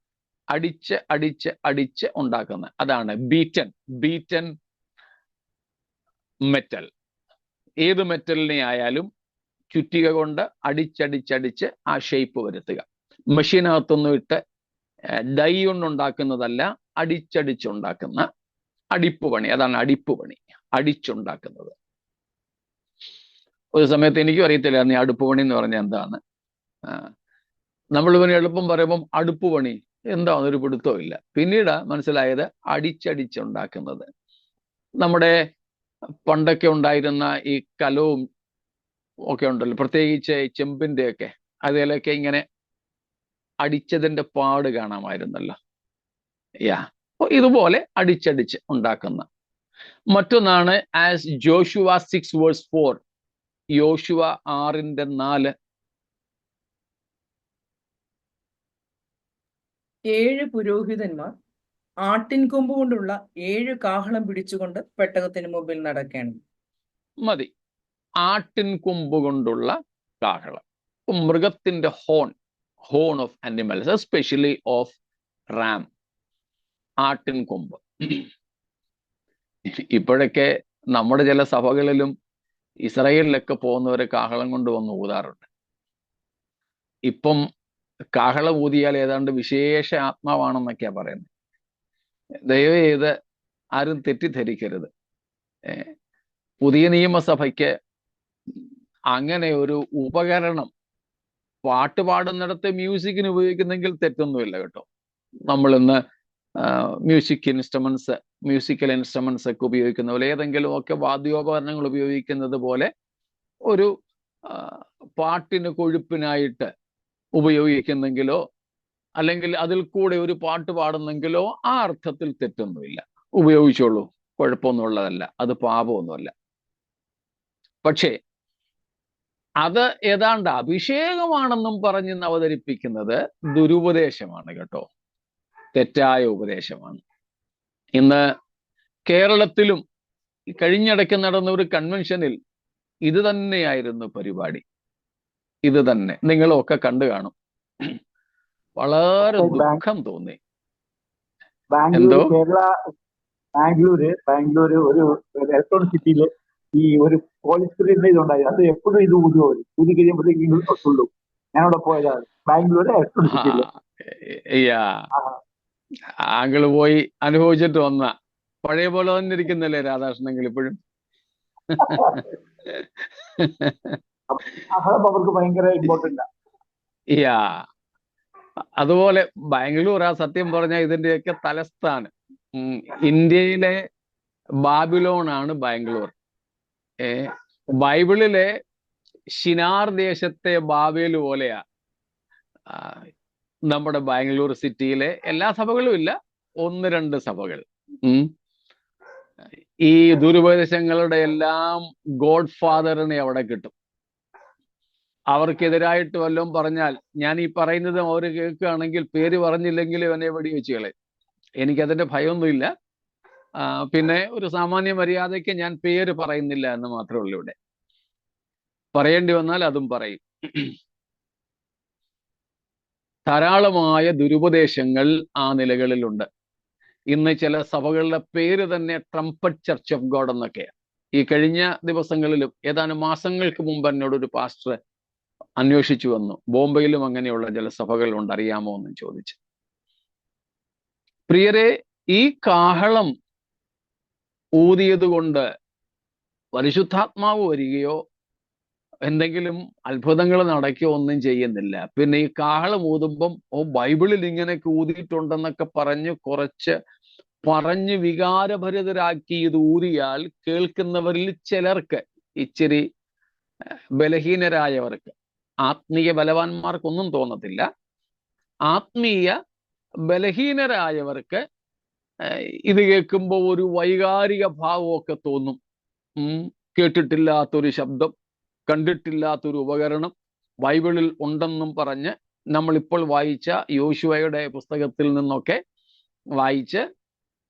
അടിച്ച് അടിച്ച് അടിച്ച് ഉണ്ടാക്കുന്ന, അതാണ് ബീറ്റൻ മെറ്റൽ. ഏത് മെറ്റലിനെ ആയാലും ചുറ്റിക കൊണ്ട് അടിച്ചടിച്ചടിച്ച് ആ ഷേപ്പ് വരുത്തുക. മെഷീനകത്തൊന്നും ഇട്ട് ഡൈ കൊണ്ടുണ്ടാക്കുന്നതല്ല, അടിച്ചടിച്ചുണ്ടാക്കുന്ന അടിപ്പുപണി, അതാണ് അടിപ്പുപണി, അടിച്ചുണ്ടാക്കുന്നത്. ഒരു സമയത്ത് എനിക്കും അറിയത്തില്ലായിരുന്നു ഈ അടുപ്പുപണി എന്ന് പറഞ്ഞാൽ എന്താണ്. നമ്മൾ ഇവന് എളുപ്പം പറയുമ്പം അടുപ്പുപണി എന്താണെന്നൊരു പിടുത്തവും ഇല്ല. പിന്നീട് മനസ്സിലായത് അടിച്ചടിച്ചുണ്ടാക്കുന്നത്. നമ്മുടെ പണ്ടൊക്കെ ഉണ്ടായിരുന്ന ഈ കലവും ഒക്കെ ഉണ്ടല്ലോ, പ്രത്യേകിച്ച് ചെമ്പിൻ്റെയൊക്കെ, അതിലൊക്കെ ഇങ്ങനെ അടിച്ചതിൻ്റെ പാട് കാണാമായിരുന്നല്ലോ. ഇതുപോലെ അടിച്ചടിച്ച് ഉണ്ടാക്കുന്ന. മറ്റൊന്നാണ് ആസ് ജോഷുവ 6:4, യോശുവ 6:4.
7 പുരോഹിതന്മാർ ആട്ടിൻ കൊമ്പ് കൊണ്ടുള്ള 7 കാഹളം പിടിച്ചുകൊണ്ട് പെട്ടകത്തിന് മുമ്പിൽ നടക്കണം.
മതി. ആട്ടിൻ കൊമ്പ് കൊണ്ടുള്ള കാഹളം. മൃഗത്തിന്റെ horn of animals, especially of Ram, ആട്ടിൻ കൊമ്പ്. ഇപ്പോഴൊക്കെ നമ്മുടെ ചില സഭകളിലും ഇസ്രായേലിലൊക്കെ പോകുന്നവരെ കാഹളം കൊണ്ട് വന്ന് ഊതാറുണ്ട്. ഇപ്പം കാഹളം ഊതിയാൽ ഏതാണ്ട് വിശേഷ ആത്മാവാണെന്നൊക്കെയാ പറയുന്നത്. ദയവ് ചെയ്ത് ആരും തെറ്റിദ്ധരിക്കരുത്. പുതിയ നിയമസഭയ്ക്ക് അങ്ങനെ ഒരു ഉപകരണം, പാട്ട് പാടുന്നിടത്ത് മ്യൂസിക്കിന് ഉപയോഗിക്കുന്നെങ്കിൽ തെറ്റൊന്നുമില്ല കേട്ടോ. നമ്മളിന്ന് മ്യൂസിക്കൽ ഇൻസ്ട്രുമെന്റ്സ് ഒക്കെ ഉപയോഗിക്കുന്ന പോലെ, ഏതെങ്കിലുമൊക്കെ വാദ്യോപകരണങ്ങൾ ഉപയോഗിക്കുന്നത് പോലെ ഒരു പാട്ടിന് കൊഴുപ്പിനായിട്ട് ഉപയോഗിക്കുന്നെങ്കിലോ അല്ലെങ്കിൽ അതിൽ കൂടെ ഒരു പാട്ട് പാടുന്നെങ്കിലോ ആ അർത്ഥത്തിൽ തെറ്റൊന്നുമില്ല, ഉപയോഗിച്ചോളൂ, കുഴപ്പമൊന്നുമുള്ളതല്ല, അത് പാപമൊന്നുമല്ല. പക്ഷേ അത് ഏതാണ്ട് അഭിഷേകമാണെന്നും പറഞ്ഞ് അവതരിപ്പിക്കുന്നത് ദുരുപദേശമാണ് കേട്ടോ, തെറ്റായ ഉപദേശമാണ്. ഇന്ന് കേരളത്തിലും കഴിഞ്ഞിടയ്ക്ക് നടന്ന ഒരു കൺവെൻഷനിൽ ഇത് തന്നെയായിരുന്നു പരിപാടി. ഇത് തന്നെ നിങ്ങളൊക്കെ കണ്ടു കാണും. വളരെ ദുഃഖം തോന്നി. എന്തോ
ബാംഗ്ലൂര് ഒരു ഇലക്ട്രോണിക് സിറ്റിയില് ഈ ഒരു പോളിസ്റ്ററിന്റെ ഇതുണ്ടായി. അത് എപ്പോഴും ഇത് ഊതി കഴിയുമ്പോഴത്തേക്കും ഉള്ളൂ. ഞാനവിടെ പോയതാണ് ബാംഗ്ലൂര് ഇലക്ട്രോണിക് സിറ്റിയില്.
ആങ്കിള് പോയി അനുഭവിച്ചിട്ട് വന്ന പഴയ പോലെ തന്നെ ഇരിക്കുന്നല്ലേ രാധാകൃഷ്ണനെങ്കിൽ ഇപ്പോഴും?
അവർക്ക് ഭയങ്കര ഇമ്പോർട്ടന്റ്.
അതുപോലെ ബാംഗ്ലൂർ ആ സത്യം പറഞ്ഞാൽ ഇതിന്റെയൊക്കെ തലസ്ഥാനം. ഇന്ത്യയിലെ ബാബിലോണാണ് ബാംഗ്ലൂർ. ബൈബിളിലെ ശിനാർ ദേശത്തെ ബാബേൽ പോലെയാ നമ്മുടെ ബാംഗ്ലൂർ സിറ്റിയിലെ എല്ലാ സഭകളും ഇല്ല, 1-2 സഭകൾ. ഈ ദുരുപദേശങ്ങളുടെ എല്ലാം ഗോഡ് ഫാദറിനെ അവിടെ കിട്ടും. അവർക്കെതിരായിട്ട് വല്ലതും പറഞ്ഞാൽ, ഞാൻ ഈ പറയുന്നത് അവർ കേൾക്കുകയാണെങ്കിൽ പേര് പറഞ്ഞില്ലെങ്കിൽ അവനെ വെടിവെച്ച് കളയും. എനിക്കതിന്റെ ഭയമൊന്നുമില്ല. പിന്നെ ഒരു സാമാന്യ മര്യാദയ്ക്ക് ഞാൻ പേര് പറയുന്നില്ല എന്ന് മാത്രമേ ഉള്ളൂ. ഇവിടെ പറയേണ്ടി വന്നാൽ അതും പറയും. ധാരാളമായ ദുരുപദേശങ്ങൾ ആ നിലകളിലുണ്ട്. ഇന്ന് ചില സഭകളുടെ പേര് തന്നെ ട്രംപറ്റ് ചർച്ച് ഓഫ് ഗോഡ് എന്നൊക്കെയാണ്. ഈ കഴിഞ്ഞ ദിവസങ്ങളിലും ഏതാനും മാസങ്ങൾക്ക് മുമ്പ് എന്നോടൊരു പാസ്റ്റർ അന്വേഷിച്ചു വന്നു, ബോംബെയിലും അങ്ങനെയുള്ള ചില സഭകളുണ്ട്, അറിയാമോ എന്നും ചോദിച്ചു. പ്രിയരെ, ഈ കാഹളം ഊതിയത് കൊണ്ട് പരിശുദ്ധാത്മാവ് വരികയോ എന്തെങ്കിലും അത്ഭുതങ്ങൾ നടക്കുകയോ ഒന്നും ചെയ്യുന്നില്ല. പിന്നെ ഈ കാഹളം ഊതുമ്പം ബൈബിളിൽ ഇങ്ങനെയൊക്കെ ഊതിയിട്ടുണ്ടെന്നൊക്കെ പറഞ്ഞ് വികാരഭരിതരാക്കി ഇത് ഊതിയാൽ കേൾക്കുന്നവരിൽ ചിലർക്ക്, ഇച്ചിരി ബലഹീനരായവർക്ക്, ആത്മീയ ബലവാന്മാർക്കൊന്നും തോന്നത്തില്ല, ആത്മീയ ബലഹീനരായവർക്ക് ഇത് കേൾക്കുമ്പോൾ ഒരു വൈകാരിക ഭാവമൊക്കെ തോന്നും. കേട്ടിട്ടില്ലാത്തൊരു ശബ്ദം, കണ്ടിട്ടില്ലാത്തൊരു ഉപകരണം ബൈബിളിൽ ഉണ്ടെന്നും പറഞ്ഞ് നമ്മളിപ്പോൾ വായിച്ച യോശുവയുടെ പുസ്തകത്തിൽ നിന്നൊക്കെ വായിച്ച്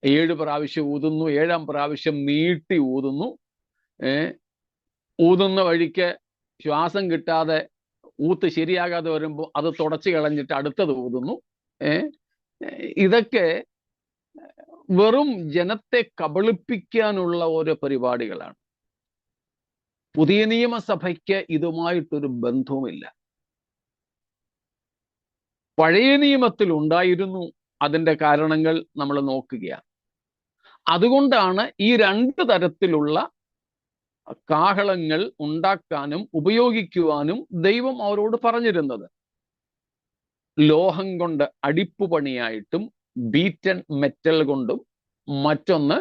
7 പ്രാവശ്യം ഊതുന്നു, 7-ാം പ്രാവശ്യം നീട്ടി ഊതുന്നു. ഊതുന്ന വഴിക്ക് ശ്വാസം കിട്ടാതെ ഊത്ത് ശരിയാകാതെ വരുമ്പോൾ അത് തുടച്ചു കളഞ്ഞിട്ട് അടുത്തത് ഊതുന്നു. ഇതൊക്കെ വെറും ജനത്തെ കബളിപ്പിക്കാനുള്ള ഓരോ പരിപാടികളാണ്. പുതിയ നിയമസഭയ്ക്ക് ഇതുമായിട്ടൊരു ബന്ധവുമില്ല. പഴയ നിയമത്തിൽ ഉണ്ടായിരുന്നു. അതിൻ്റെ കാരണങ്ങൾ നമ്മൾ നോക്കുകയാണ്. അതുകൊണ്ടാണ് ഈ 2 തരത്തിലുള്ള കാഹളങ്ങൾ ഉണ്ടാക്കാനും ഉപയോഗിക്കുവാനും ദൈവം അവരോട് പറഞ്ഞിരുന്നത്. ലോഹം കൊണ്ട് അടിപ്പുപണിയായിട്ടും ബീറ്റൻ മെറ്റൽ കൊണ്ടും, മറ്റൊന്ന്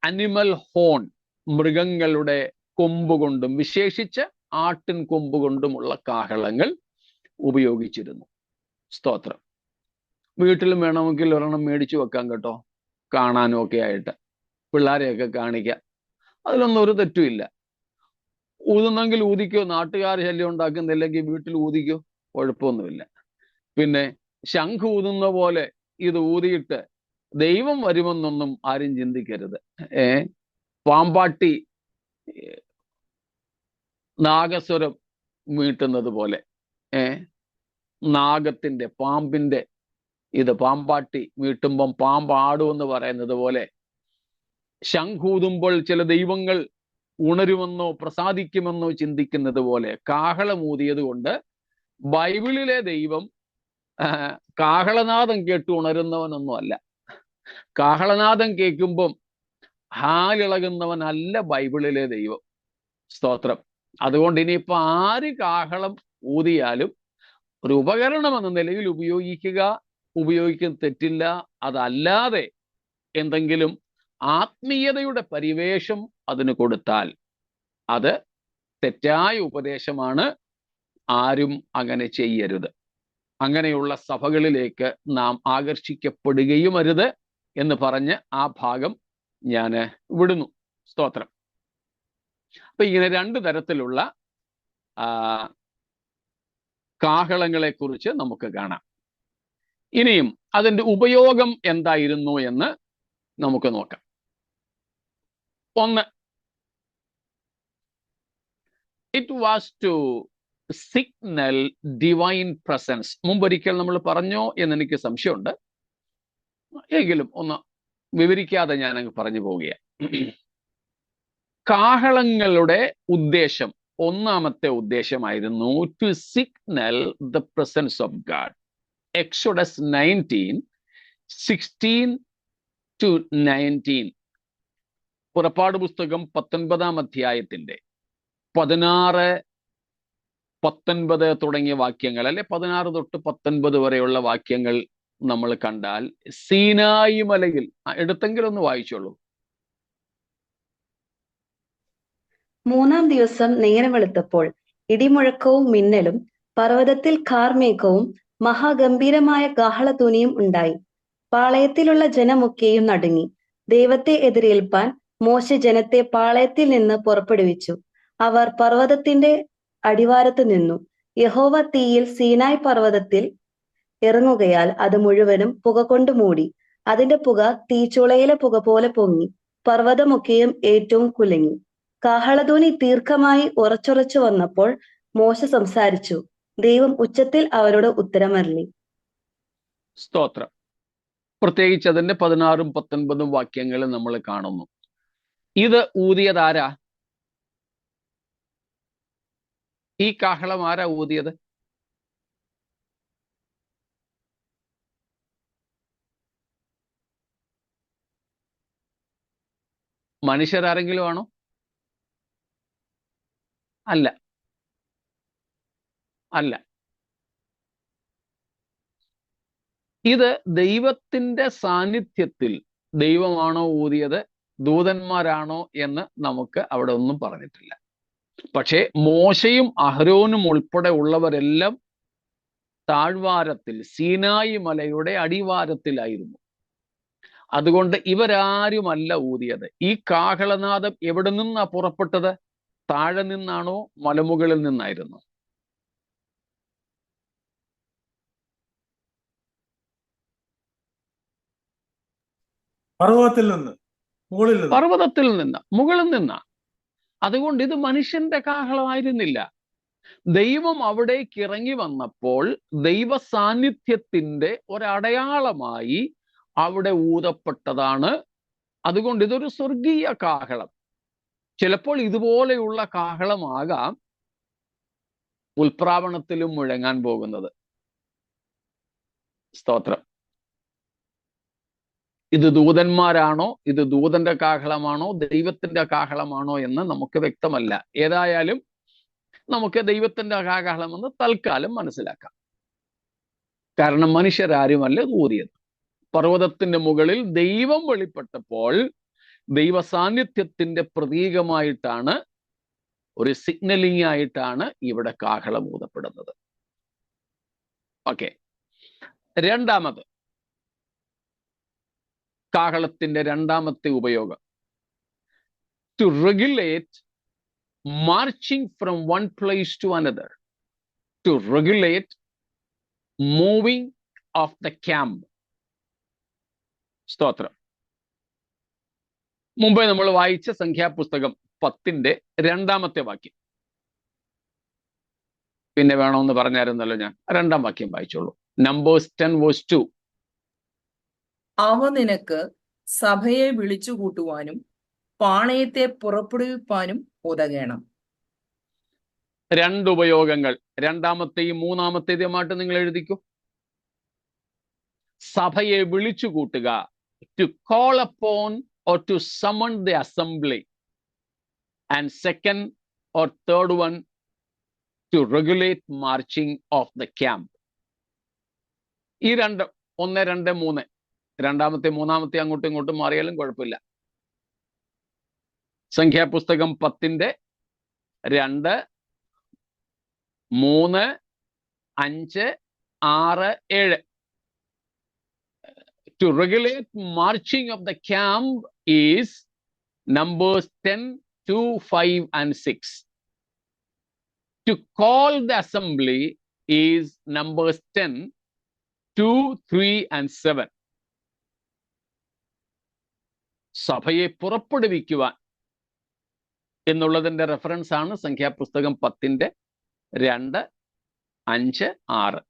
അനിമൽ ഹോൺ, മൃഗങ്ങളുടെ കൊമ്പ് കൊണ്ടും, വിശേഷിച്ച് ആട്ടിൻ കൊമ്പ് കൊണ്ടുമുള്ള കാഹളങ്ങൾ ഉപയോഗിച്ചിരുന്നു. സ്തോത്രം. വീട്ടിലും വേണമെങ്കിൽ ഒരെണ്ണം മേടിച്ചു വെക്കാം കേട്ടോ, കാണാനും ഒക്കെ ആയിട്ട്, പിള്ളേരെയൊക്കെ കാണിക്കാം. അതിലൊന്നും ഒരു തെറ്റുമില്ല. ഊതുന്നെങ്കിൽ ഊതിക്കോ, നാട്ടുകാർ ശല്യം ഉണ്ടാക്കുന്നില്ലെങ്കിൽ വീട്ടിൽ ഊതിക്കോ, കുഴപ്പമൊന്നുമില്ല. പിന്നെ ശംഖ് ഊതുന്ന പോലെ ഇത് ഊതിയിട്ട് ദൈവം വരുമെന്നൊന്നും ആരും ചിന്തിക്കരുത്. പാമ്പാട്ടി നാഗസ്വരം മീട്ടുന്നത് പോലെ, നാഗത്തിന്റെ, പാമ്പിന്റെ ഇത് പാമ്പാട്ടി മീട്ടുമ്പം പാമ്പാടുമെന്ന് പറയുന്നത് പോലെ, ശംഖൂതുമ്പോൾ ചില ദൈവങ്ങൾ ഉണരുമെന്നോ പ്രസാദിക്കുമെന്നോ ചിന്തിക്കുന്നത് പോലെ കാഹളമൂതിയത് കൊണ്ട് ബൈബിളിലെ ദൈവം കാഹളനാദം കേട്ട് ഉണരുന്നവനൊന്നും അല്ല. കാഹളനാദം കേൾക്കുമ്പം ഹാലിളകുന്നവനല്ല ബൈബിളിലെ ദൈവം. സ്തോത്രം. അതുകൊണ്ട് ഇനിയിപ്പോൾ ആര് കാഹളം ഊതിയാലും ഒരു ഉപകരണം എന്ന നിലയിൽ ഉപയോഗിക്കുന്ന തെറ്റില്ല. അതല്ലാതെ എന്തെങ്കിലും ആത്മീയതയുടെ പരിവേഷം അതിന് കൊടുത്താൽ അത് തെറ്റായ ഉപദേശമാണ്. ആരും അങ്ങനെ ചെയ്യരുത്. അങ്ങനെയുള്ള സഭകളിലേക്ക് നാം ആകർഷിക്കപ്പെടുകയും അരുത് എന്ന് പറഞ്ഞ് ആ ഭാഗം ഞാൻ വിടുന്നു. സ്തോത്രം. അപ്പൊ ഇങ്ങനെ 2 തരത്തിലുള്ള കാഹളങ്ങളെ കുറിച്ച് നമുക്ക് കാണാം. ഇനിയും അതിന്റെ ഉപയോഗം എന്തായിരുന്നു എന്ന് നമുക്ക് നോക്കാം. ഒന്ന്, it was to signal divine presence. മുമ്പൊരിക്കൽ നമ്മൾ പറഞ്ഞോ എന്ന് എനിക്ക് സംശയമുണ്ട്, എങ്കിലും ഒന്ന് വിവരിക്കാതെ ഞാൻ അങ്ങ് പറഞ്ഞു പോവുകയാണ്. കാഹളങ്ങളുടെ ഉദ്ദേശം, ഒന്നാമത്തെ ഉദ്ദേശമായിരുന്നു to signal the presence of God. Exodus 19:16-19. പുറപ്പാട് പുസ്തകം 19-ാം അധ്യായത്തിന്റെ 16-19 തുടങ്ങിയ വാക്യങ്ങൾ, അല്ലെ 16 തൊട്ട് 19 വരെയുള്ള വാക്യങ്ങൾ നമ്മൾ കണ്ടാൽ സീനായി മലയിൽ, എടുത്തെങ്കിലും ഒന്ന് വായിച്ചോളൂ.
3-ാം ദിവസം നേരം വെളുത്തപ്പോൾ ഇടിമുഴക്കവും മിന്നലും പർവ്വതത്തിൽ കാർമേഘവും മഹാഗംഭീരമായ കാഹളധ്വനിയും ഉണ്ടായി. പാളയത്തിലുള്ള ജനമൊക്കെയും നടുങ്ങി. ദൈവത്തെ എതിരേൽപ്പാൻ മോശെ ജനത്തെ പാളയത്തിൽ നിന്ന് പുറപ്പെടുവിച്ചു. അവർ പർവ്വതത്തിന്റെ അടിവാരത്ത് നിന്നു. യഹോവ തീയിൽ സീനായ് പർവ്വതത്തിൽ ഇറങ്ങുകയാൽ അത് മുഴുവനും പുക കൊണ്ട് മൂടി. അതിന്റെ പുക തീച്ചുളയിലെ പുക പോലെ പൊങ്ങി. പർവ്വതമൊക്കെയും ഏറ്റവും കുലുങ്ങി. കാഹളധ്വനി ദീർഘമായി ഉറച്ചുറച്ചു വന്നപ്പോൾ മോശ സംസാരിച്ചു. ദൈവം ഉച്ചത്തിൽ അവരോട് ഉത്തരമരുളി.
സ്തോത്രം. പ്രത്യേകിച്ച് അതിന്റെ 16-ഉം 19-ഉം വാക്യങ്ങൾ നമ്മൾ കാണുന്നു. ഇത് ഊതിയതാരാ? ഈ കാഹളം ആരാ ഊതിയത്? മനുഷ്യരാരെങ്കിലും ആണോ? അല്ല, അല്ല. ഇത് ദൈവത്തിന്റെ സാന്നിധ്യത്തിൽ ദൈവമാണോ ഊതിയത്, ദൂതന്മാരാണോ എന്ന് നമുക്ക് അവിടെ ഒന്നും പറഞ്ഞിട്ടില്ല. പക്ഷേ മോശയും അഹരോനും ഉൾപ്പെടെ ഉള്ളവരെല്ലാം താഴ്വാരത്തിൽ, സീനായി മലയുടെ അടിവാരത്തിലായിരുന്നു. അതുകൊണ്ട് ഇവരാരുമല്ല ഊതിയത്. ഈ കാഹളനാദം എവിടെ നിന്നാ പുറപ്പെട്ടത്? താഴെ നിന്നാണോ മലമുകളിൽ നിന്നായിരുന്നു?
പർവ്വതത്തിൽ നിന്ന്,
പർവ്വതത്തിൽ നിന്ന്, മുകളിൽ നിന്നാ. അതുകൊണ്ട് ഇത് മനുഷ്യന്റെ കാഹളമായിരുന്നില്ല. ദൈവം അവിടേക്ക് ഇറങ്ങി വന്നപ്പോൾ ദൈവ സാന്നിധ്യത്തിന്റെ ഒരടയാളമായി അവിടെ ഊതപ്പെട്ടതാണ്. അതുകൊണ്ട് ഇതൊരു സ്വർഗീയ കാഹളം. ചിലപ്പോൾ ഇതുപോലെയുള്ള കാഹളമാകാം ഉൽപ്രാവണത്തിലും മുഴങ്ങാൻ പോകുന്നത്. സ്തോത്രം. ഇത് ദൂതന്മാരാണോ, ഇത് ദൂതന്റെ കാഹളമാണോ, ദൈവത്തിന്റെ കാഹളമാണോ എന്ന് നമുക്ക് വ്യക്തമല്ല. ഏതായാലും നമുക്ക് ദൈവത്തിന്റെ കാഹളമെന്ന് തൽക്കാലം മനസ്സിലാക്കാം. കാരണം മനുഷ്യരാരുമല്ല ഊതിയത്. പർവ്വതത്തിന്റെ മുകളിൽ ദൈവം വെളിപ്പെട്ടപ്പോൾ ദൈവ സാന്നിധ്യത്തിന്റെ പ്രതീകമായിട്ടാണ്, ഒരു സിഗ്നലിംഗ് ആയിട്ടാണ് ഇവിടെ കാഹളം ഊതപ്പെടുന്നത്. ഓക്കെ. രണ്ടാമത്, കാഹളത്തിന്റെ രണ്ടാമത്തെ ഉപയോഗം, to regulate marching from one place to another, to regulate moving of the camp. സ്തോത്രം. മുമ്പേ നമ്മൾ വായിച്ച സംഖ്യാപുസ്തകം 10-ന്റെ 2-ാമത്തെ വാക്യം പിന്നെ വേണമെന്ന് പറഞ്ഞായിരുന്നല്ലോ ഞാൻ. 2-ാം വാക്യം വായിച്ചോളൂ. Numbers 10:2.
അവ നിനക്ക് സഭയെ വിളിച്ചു കൂട്ടുവാനും പാളയത്തെ പുറപ്പെടുവിപ്പാനും ഉതകണം.
2 ഉപയോഗങ്ങൾ, 2-ാമത്തെയും 3-ാമത്തേതുമായിട്ട് നിങ്ങൾ എഴുതിക്കൂ. സഭയെ വിളിച്ചു കൂട്ടുക, to call upon or to summon the assembly, and second or third one, to regulate marching of the camp. ഈ 2, 1, 2, 3, 2-ാമത്തെ 3-ാമത്തെ അങ്ങോട്ടും ഇങ്ങോട്ടും മാറിയാലും കുഴപ്പമില്ല. സംഖ്യാപുസ്തകം 10-ന്റെ 2, 3, 5, 6-7. To regulate marching of the camp is Numbers 10:2, 5 and 6. To call the assembly is Numbers 10:2, 3 and 7. സഭയെ പുറപ്പെടുവിക്കുവാൻ എന്നുള്ളതിന്റെ റെഫറൻസ് ആണ് സംഖ്യാപുസ്തകം 10:2, 5, 6.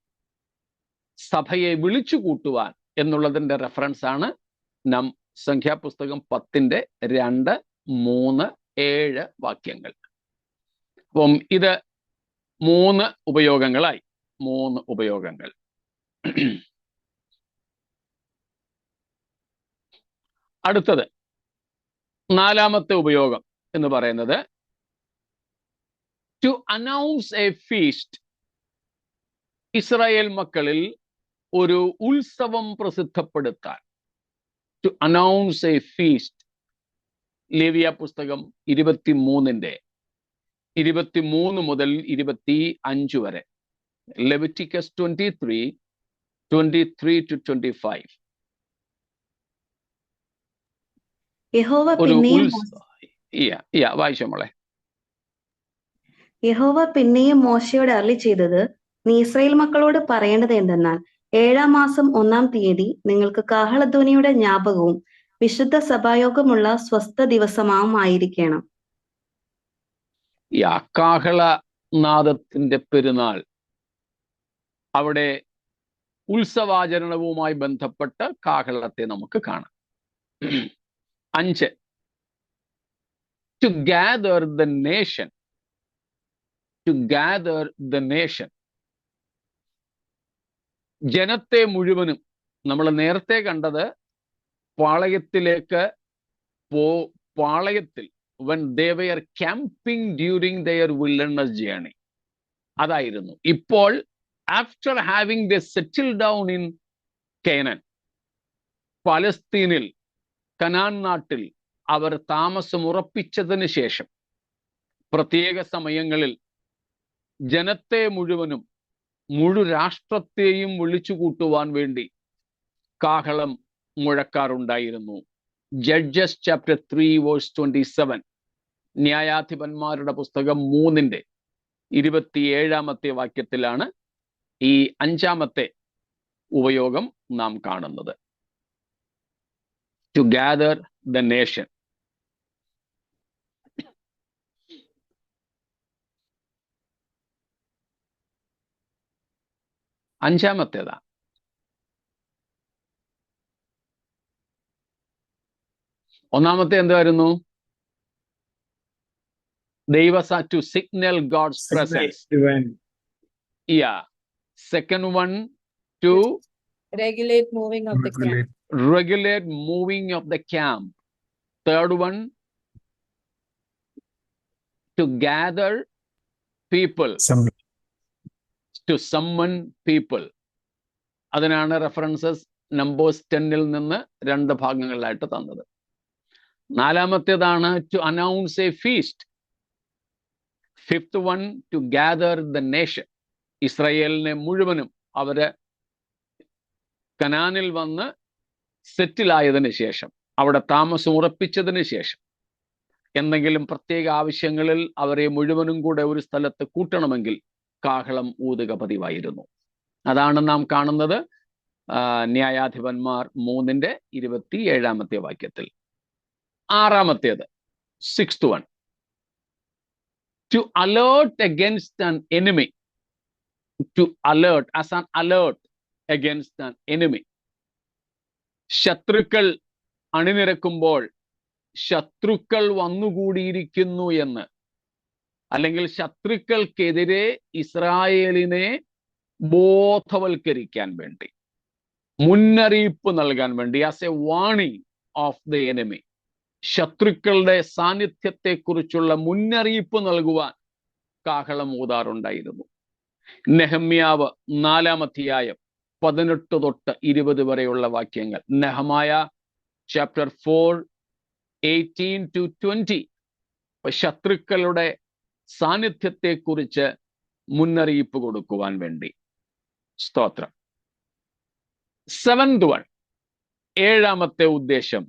സഭയെ വിളിച്ചു കൂട്ടുവാൻ എന്നുള്ളതിന്റെ റെഫറൻസ് ആണ് സംഖ്യാപുസ്തകം 10:2, 3, 7 വാക്യങ്ങൾ. അപ്പം ഇത് 3 ഉപയോഗങ്ങളായി. 3 ഉപയോഗങ്ങൾ. അടുത്തത് 4ാമത്തെ ഉപയോഗം എന്ന് പറയുന്നത് to announce a feast. Israel മക്കളിൽ ഒരു ഉത്സവം പ്രസിദ്ധപ്പെടുത്താൻ. To announce a feast. ലേവ്യ പുസ്തകം 23 മുതൽ 25 വരെ. Leviticus 23:23-25.
യഹോവ
ഒരു
പിന്നെയും
വായിച്ചോ മോളെ.
യഹോവ പിന്നെയും മോശയോട് അരുളി ചെയ്തത്, നീ ഇസ്രായേൽ മക്കളോട് പറയേണ്ടത് എന്തെന്നാൽ, 7-ാം മാസം 1-ാം തീയതി നിങ്ങൾക്ക് കാഹളധ്വനിയുടെ ജ്ഞാപകവും വിശുദ്ധ സഭായോഗമുള്ള സ്വസ്ഥ ദിവസമായിരിക്കണം.
കാഹളനാദത്തിന്റെ പെരുന്നാൾ അവിടെ ഉത്സവാചരണവുമായി ബന്ധപ്പെട്ട് കാഹളത്തെ നമുക്ക് കാണാം. 5. To gather the nation. To gather the nation. ജനത്തെ മുഴുവനും. നമ്മൾ നേരത്തെ കണ്ടത് പാളയത്തിലേക്ക് പാളയത്തിൽ when they were camping during their wilderness journey. അതായിരുന്നു. ഇപ്പോൾ after having they settled down in Canaan, പലസ്തീനിൽ കനാൻ നാട്ടിൽ അവർ താമസം ഉറപ്പിച്ചതിന് ശേഷം പ്രത്യേക സമയങ്ങളിൽ ജനത്തെ മുഴുവനും രാഷ്ട്രത്തെയും വിളിച്ചു കൂട്ടുവാൻ വേണ്ടി കാഹളം മുഴക്കാറുണ്ടായിരുന്നു. Judges chapter 3:27. ന്യായാധിപന്മാരുടെ പുസ്തകം 3:27 വാക്യത്തിലാണ് ഈ 5ാമത്തെ ഉപയോഗം നാം കാണുന്നത്. To gather the nation. അഞ്ചാമത്തേതാ ഒന്നാമത്തെ എന്തായിരുന്നു? to signal God's presence. Second one, to
regulate moving of the camp.
Regulate moving of the camp. Third one, to gather people. To summon people. അതിനാണ് റെഫറൻസസ് നമ്പേഴ്സ് 10-ൽ നിന്ന് 2 ഭാഗങ്ങളിലായിട്ട് തന്നത്. 4ാമത്തേതാണ് to announce a feast. 5th one, to gather the nation. ഇസ്രായേലിനെ മുഴുവനും അവര് കനാനിൽ വന്ന് സെറ്റിലായതിനു ശേഷം, അവിടെ താമസം ഉറപ്പിച്ചതിന് ശേഷം, എന്തെങ്കിലും പ്രത്യേക ആവശ്യങ്ങളിൽ അവരെ മുഴുവനും കൂടെ ഒരു സ്ഥലത്ത് കൂട്ടണമെങ്കിൽ കാഹളം ഊതുക പതിവായിരുന്നു. അതാണ് നാം കാണുന്നത് ന്യായാധിപന്മാർ 3:27 വാക്യത്തിൽ. 6ാമത്തേത് 6th one, to alert against an enemy. To alert, as an alert against an enemy. ശത്രുക്കൾ അണിനിരക്കുമ്പോൾ ശത്രുക്കൾ വന്നുകൂടിയിരിക്കുന്നു എന്ന്, അല്ലെങ്കിൽ ശത്രുക്കൾക്കെതിരെ ഇസ്രായേലിനെ ബോധവൽക്കരിക്കാൻ വേണ്ടി, മുന്നറിയിപ്പ് നൽകാൻ വേണ്ടി, as A warning of the enemy, ശത്രുക്കളുടെ സാന്നിധ്യത്തെക്കുറിച്ചുള്ള മുന്നറിയിപ്പ് നൽകുവാൻ കാഹളം ഊതാറുണ്ടായിരുന്നു. നെഹമ്യാവ് 4-ാം അധ്യായം 18 തൊട്ട് 20 വരെയുള്ള വാക്യങ്ങൾ. നെഹമായ ചാപ്റ്റർ 4:18-20. ശത്രുക്കളുടെ സാന്നിധ്യത്തെക്കുറിച്ച് മുന്നറിയിപ്പ് കൊടുക്കുവാൻ വേണ്ടി. സ്തോത്രം. 7th one, ഏഴാമത്തെ ഉദ്ദേശം,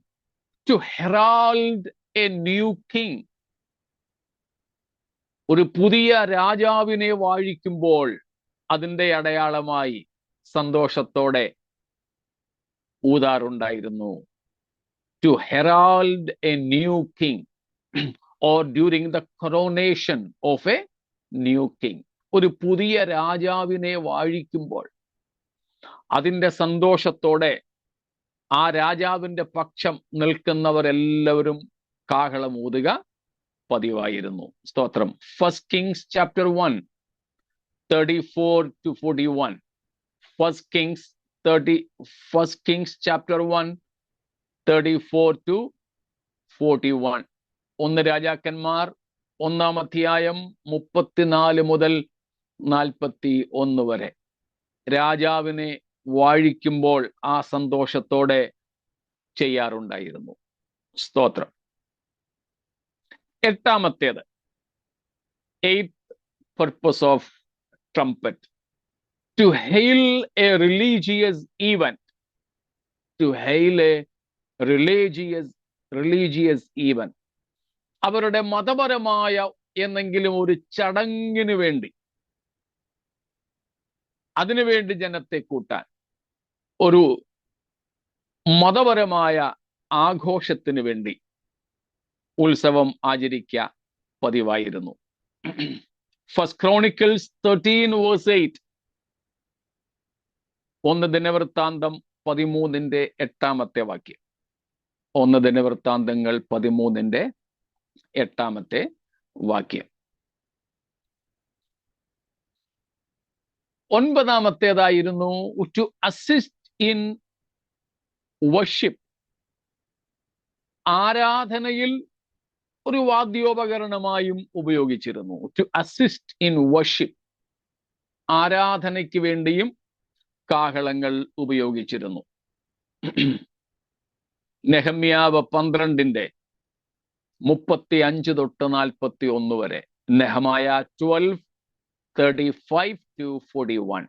to herald a new king. ഒരു പുതിയ രാജാവിനെ വാഴിക്കുമ്പോൾ അതിൻ്റെ അടയാളമായി സന്തോഷത്തോടെ ഊതാറുണ്ടായിരുന്നു. To herald a new king or during the coronation of a new king. ഒരു പുതിയ രാജാവിനെ വാഴിക്കുമ്പോൾ അതിൻ്റെ സന്തോഷത്തോടെ ആ രാജാവിൻ്റെ പക്ഷം നിൽക്കുന്നവരെല്ലാവരും കാഹളം ഊതുക പതിവായിരുന്നു. സ്തോത്രം. 1 Kings chapter 1 34 to 41. 1 Kings chapter 1 34 to 41. 1 രാജാക്കന്മാർ 1-ാം അധ്യായം 34 മുതൽ 41 വരെ. രാജാവിനെ വാഴിക്കുമ്പോൾ ആ സന്തോഷത്തോടെ ചെയ്യാറുണ്ടായിരുന്നു. സ്തോത്രം. 8ാമത്തേത്, 8th purpose of trumpet, to hail a religious event. To hail a religious event. അവരുടെ മതപരമായ എന്തെങ്കിലും ഒരു ചടങ്ങിന് വേണ്ടി, അതിനുവേണ്ടി ജനത്തെ കൂട്ടാൻ, ഒരു മതപരമായ ആഘോഷത്തിന് വേണ്ടി ഉത്സവം ആചരിക്കുക പതിവായിരുന്നു. 1 Chronicles 13 verse 8. 1 ദിനവൃത്താന്തം 13-ന്റെ 8ാമത്തെ വാക്യം. 1 ദിനവൃത്താന്തങ്ങൾ 13-ന്റെ 8ാമത്തെ വാക്യം. 9ാമത്തേതായിരുന്നു ടു അസിസ്റ്റ് ഇൻ വർഷിപ്പ്. ആരാധനയിൽ ഒരു വാദ്യോപകരണമായും ഉപയോഗിച്ചിരുന്നു. To assist in worship. ആരാധനയ്ക്ക് വേണ്ടിയും കാഹളങ്ങൾ ഉപയോഗിച്ചിരുന്നു. നെഹമ്യാവ് 12-ന്റെ 35 തൊട്ട് 41 വരെ. നെഹമായ 12:35 to 41.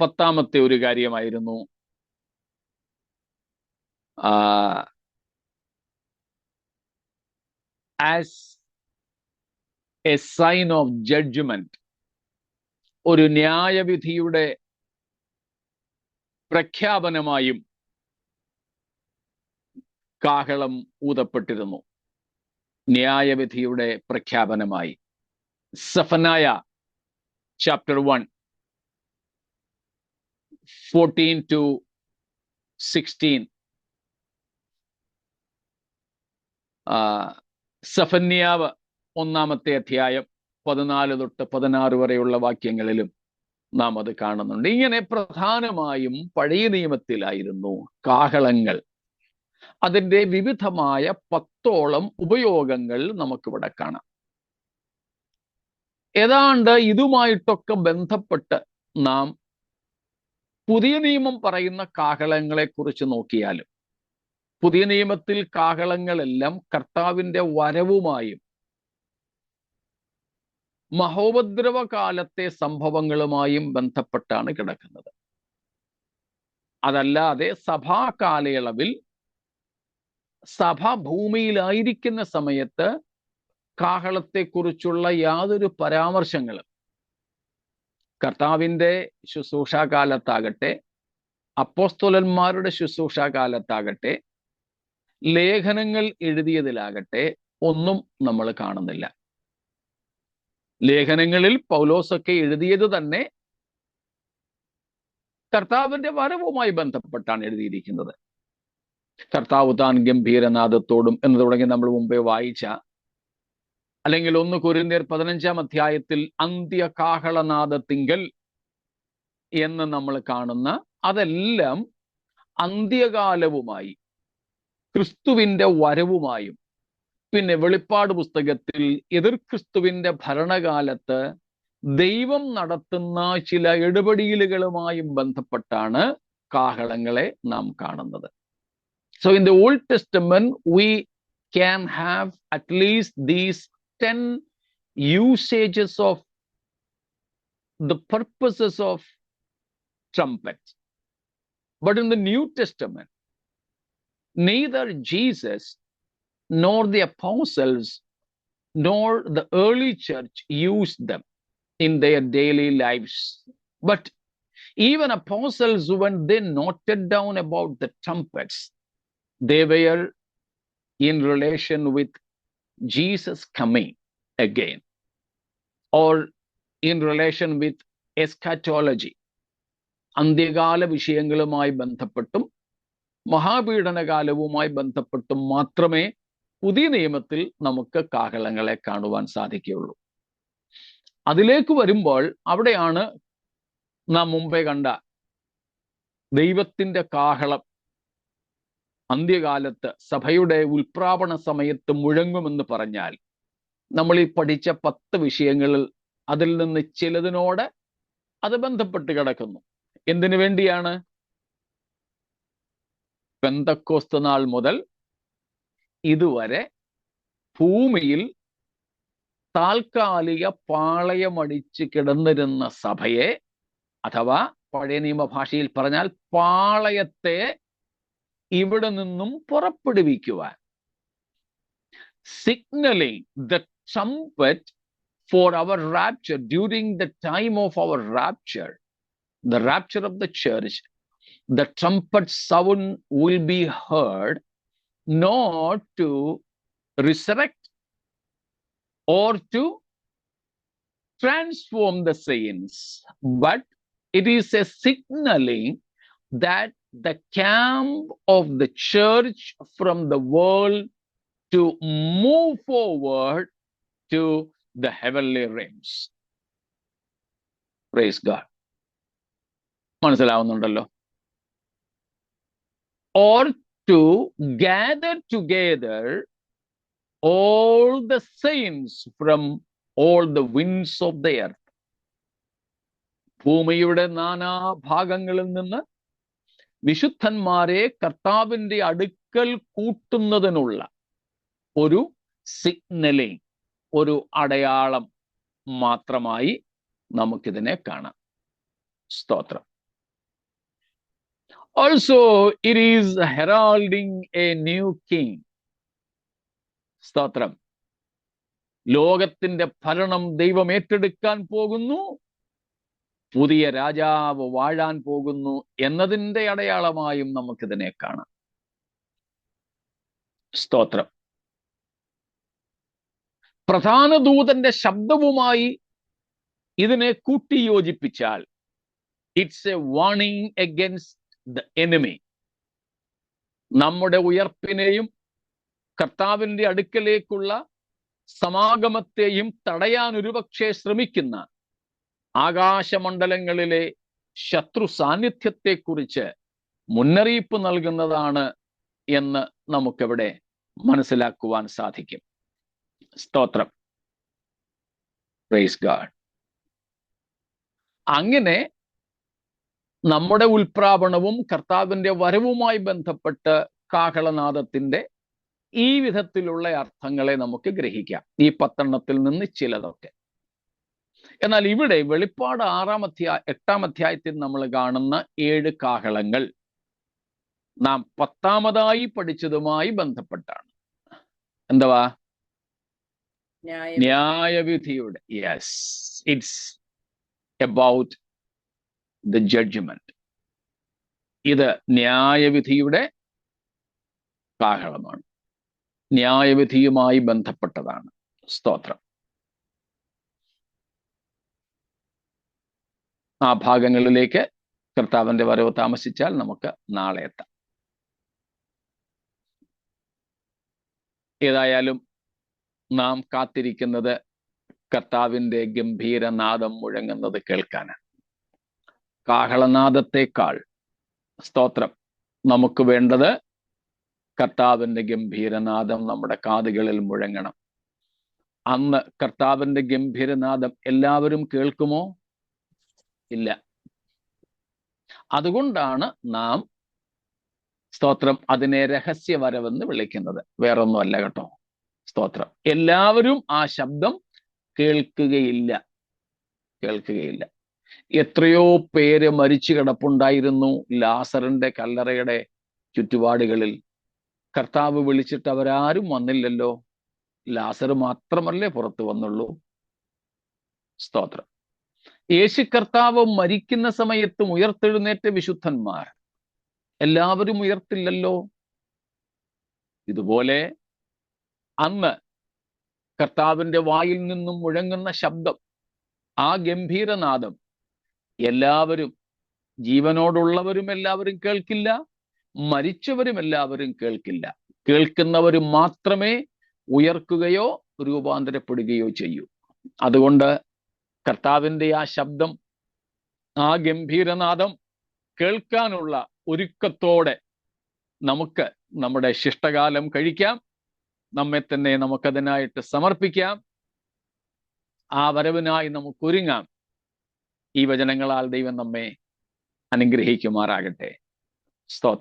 പത്താമത്തെ ഒരു കാര്യമായിരുന്നു as a sign of judgement. ഒരു ന്യായവിധിയുടെ പ്രഖ്യാപനമായും കാഹളം ഊതപ്പെട്ടിരുന്നു. ന്യായവിധിയുടെ പ്രഖ്യാപനമായി. സഫനായ chapter 1 14 to 16. സഫന്യാവ് 1-ാമത്തെ അധ്യായം 14 തൊട്ട് 16 വരെയുള്ള വാക്യങ്ങളിലും നാം അത് കാണുന്നുണ്ട്. ഇങ്ങനെ പ്രധാനമായും പഴയ നിയമത്തിലായിരുന്നു കാഹളങ്ങൾ. അതിൻ്റെ വിവിധമായ 10ഓളം ഉപയോഗങ്ങൾ നമുക്കിവിടെ കാണാം. ഏതാണ്ട് ഇതുമായിട്ടൊക്കെ ബന്ധപ്പെട്ട് നാം പുതിയ നിയമം പറയുന്ന കാഹളങ്ങളെ കുറിച്ച് നോക്കിയാലും, പുതിയ നിയമത്തിൽ കാഹളങ്ങളെല്ലാം കർത്താവിൻ്റെ വരവുമായും മഹോപദ്രവ കാലത്തെ സംഭവങ്ങളുമായും ബന്ധപ്പെട്ടാണ് കിടക്കുന്നത്. അതല്ലാതെ സഭാ കാലയളവിൽ സഭ ഭൂമിയിലായിരിക്കുന്ന സമയത്ത് കാഹളത്തെക്കുറിച്ചുള്ള യാതൊരു പരാമർശങ്ങളും കർത്താവിൻ്റെ ശുശ്രൂഷാകാലത്താകട്ടെ, അപ്പോസ്തലന്മാരുടെ ശുശ്രൂഷാകാലത്താകട്ടെ, ലേഖനങ്ങൾ എഴുതിയതിലാകട്ടെ ഒന്നും നമ്മൾ കാണുന്നില്ല. ലേഖനങ്ങളിൽ പൗലോസൊക്കെ എഴുതിയത് തന്നെ കർത്താവിൻ്റെ വരവുമായി ബന്ധപ്പെട്ടാണ് എഴുതിയിരിക്കുന്നത്. കർത്താവ് താൻ ഗംഭീരനാദത്തോടും എന്ന് തുടങ്ങി നമ്മൾ മുമ്പേ വായിച്ച, അല്ലെങ്കിൽ 1 കൊരിന്ത്യർ 15-ാം അധ്യായത്തിൽ അന്ത്യകാഹളനാദത്തിങ്കൽ എന്ന് നമ്മൾ കാണുന്ന, അതെല്ലാം അന്ത്യകാലവുമായി ക്രിസ്തുവിൻ്റെ വരവുമായും, പിന്നെ വെളിപ്പാട് പുസ്തകത്തിൽ എതിർ ക്രിസ്തുവിൻ്റെ ഭരണകാലത്ത് ദൈവം നടത്തുന്ന ചില ഇടപെടലുകളുമായും ബന്ധപ്പെട്ടാണ് കാഹളങ്ങളെ നാം കാണുന്നത്. So in the Old Testament we can have at least these 10 usages of the purposes of trumpet. But in the New Testament, neither Jesus nor the apostles nor the early church used them in their daily lives. But even apostles, when they noted down about the trumpets, they were in relation with Jesus coming again, or in relation with eschatology, അന്ത്യകാല വിഷയങ്ങളുമായി ബന്ധപ്പെട്ടും മഹാപീഡനകാലവുമായി ബന്ധപ്പെട്ടും മാത്രമേ പുതിയ നിയമത്തിൽ നമുക്ക് കാഹളങ്ങളെ കാണുവാൻ സാധിക്കുകയുള്ളൂ. അതിലേക്ക് വരുമ്പോൾ അവിടെയാണ് നാം മുമ്പേ കണ്ട ദൈവത്തിന്റെ കാഹളം അന്ത്യകാലത്ത് സഭയുടെ ഉൽപ്രാപണ സമയത്ത് മുഴങ്ങുമെന്ന് പറഞ്ഞാൽ, നമ്മൾ ഈ പഠിച്ച 10 വിഷയങ്ങളിൽ അതിൽ നിന്ന് ചിലതിനോട് അത് ബന്ധപ്പെട്ട് കിടക്കുന്നു. എന്തിനു വേണ്ടിയാണ്? പെന്തക്കോസ്ത് നാൾ മുതൽ ഇതുവരെ ഭൂമിയിൽ താൽക്കാലിക പാളയമടിച്ച് കിടന്നിരുന്ന സഭയെ, അഥവാ പഴയ നിയമഭാഷയിൽ പറഞ്ഞാൽ പാളയത്തെ ഇവിടെ നിന്നും പുറപ്പെടുവിക്കുവാൻ, signaling the trumpet for our rapture during the time of our rapture, the rapture of the church. The trumpet sound will be heard not to resurrect or to transform the saints, but it is a signaling that the camp of the church from the world to move forward to the heavenly realms. Praise God. മനസ്സിലാവുന്നുണ്ടല്ലോ? Or to gather together all the saints from all the winds of the earth. ഭൂമിയുടെ നാനാ ഭാഗങ്ങളിൽ നിന്ന് വിശുദ്ധന്മാരെ കർത്താവിന്റെ അടുക്കൽ കൂട്ടുന്നതിനുള്ള ഒരു സിഗ്നലിംഗ്, ഒരു അടയാളം മാത്രമായി നമുക്കിതിനെ കാണാം. സ്തോത്രം. Also, it is heralding a new king. സ്തോത്രം. ലോകത്തിന്റെ ഭരണം ദൈവം ഏറ്റെടുക്കാൻ പോകുന്നു, പുതിയ രാജാവ് വാഴാൻ പോകുന്നു എന്നതിൻ്റെ അടയാളമായും നമുക്കിതിനെ കാണാം. സ്തോത്രം. പ്രധാന ദൂതന്റെ ശബ്ദവുമായി ഇതിനെ കൂട്ടിയോജിപ്പിച്ചാൽ it's a warning against the enemy. നമ്മുടെ ഉയർപ്പിനെയും കർത്താവിന്റെ അടുക്കലേക്കുള്ള സമാഗമത്തെയും തടയാൻ ഒരുപക്ഷെ ശ്രമിക്കുന്ന ആകാശമണ്ഡലങ്ങളിലെ ശത്രു സാന്നിധ്യത്തെക്കുറിച്ച് മുന്നറിയിപ്പ് നൽകുന്നതാണ് എന്ന് നമുക്കിവിടെ മനസ്സിലാക്കുവാൻ സാധിക്കും. സ്തോത്രം. Praise God. അങ്ങനെ നമ്മുടെ ഉൽപ്രാപണവും കർത്താവിന്റെ വരവുമായി ബന്ധപ്പെട്ട് കാഹളനാദത്തിന്റെ ഈ വിധത്തിലുള്ള അർത്ഥങ്ങളെ നമുക്ക് ഗ്രഹിക്കാം, ഈ 10 നിന്ന് ചിലതൊക്കെ. എന്നാൽ ഇവിടെ വെളിപ്പാട് 8-ാം അധ്യായത്തിൽ നമ്മൾ കാണുന്ന 7 കാഹളങ്ങൾ നാം 10ാമതായി പഠിച്ചതുമായി ബന്ധപ്പെട്ടാണ്. എന്തുവാ? ന്യായവിധിയുടെ. Yes, it's about the judgment. ഇത് ന്യായവിധിയുടെ കാഹളമാണ്, ന്യായവിധിയുമായി ബന്ധപ്പെട്ടതാണ്. സ്തോത്രം. ആ ഭാഗങ്ങളിലേക്ക് കർത്താവിന്റെ വരവ് താമസിച്ചാൽ നമുക്ക് നാളെ എത്താം. ഏതായാലും നാം കാത്തിരിക്കുന്നത് കർത്താവിന്റെ ഗംഭീരനാദം മുഴങ്ങുന്നത് കേൾക്കാനാണ്. കാഹളനാദത്തെക്കാൾ, സ്തോത്രം, നമുക്ക് വേണ്ടത് കർത്താവിന്റെ ഗംഭീരനാദം നമ്മുടെ കാതുകളിൽ മുഴങ്ങണം. അന്ന് കർത്താവിന്റെ ഗംഭീരനാദം എല്ലാവരും കേൾക്കുമോ? ഇല്ല. അതുകൊണ്ടാണ് നാം സ്തോത്രം. അതിനെ രഹസ്യവരവെന്ന് വിളിക്കുന്നത് വേറൊന്നുമല്ല കേട്ടോ. സ്തോത്രം. എല്ലാവരും ആ ശബ്ദം കേൾക്കുകയില്ല. എത്രയോ പേര് മരിച്ചു കിടപ്പുണ്ടായിരുന്നു ലാസറിന്റെ കല്ലറയുടെ ചുറ്റുപാടുകളിൽ. കർത്താവ് വിളിച്ചിട്ട് അവരാരും വന്നില്ലല്ലോ. ലാസർ മാത്രമല്ലേ പുറത്തു വന്നുള്ളൂ. സ്തോത്രം. യേശു കർത്താവ് മരിക്കുന്ന സമയത്തും ഉയർത്തെഴുന്നേറ്റ വിശുദ്ധന്മാർ എല്ലാവരും ഉയർത്തില്ലല്ലോ. ഇതുപോലെ അന്ന് കർത്താവിന്റെ വായിൽ നിന്നും മുഴങ്ങുന്ന ശബ്ദം, ആ ഗംഭീരനാദം എല്ലാവരും, ജീവനോടുള്ളവരും എല്ലാവരും കേൾക്കില്ല, മരിച്ചവരും എല്ലാവരും കേൾക്കില്ല. കേൾക്കുന്നവരും മാത്രമേ ഉയർക്കുകയോ രൂപാന്തരപ്പെടുകയോ ചെയ്യൂ. അതുകൊണ്ട് കർത്താവിന്റെ ആ ശബ്ദം, ആ ഗംഭീരനാദം കേൾക്കാനുള്ള ഒരുക്കത്തോടെ നമുക്ക് നമ്മുടെ ശിഷ്ടകാലം കഴിക്കാം. നമ്മെ തന്നെ നമുക്കതിനായിട്ട് സമർപ്പിക്കാം. ആ വരവിനായി നമുക്കൊരുങ്ങാം. ഈ വചനങ്ങളാൽ ദൈവം നമ്മെ അനുഗ്രഹിക്കുമാറാകട്ടെ. സ്തോത്രം.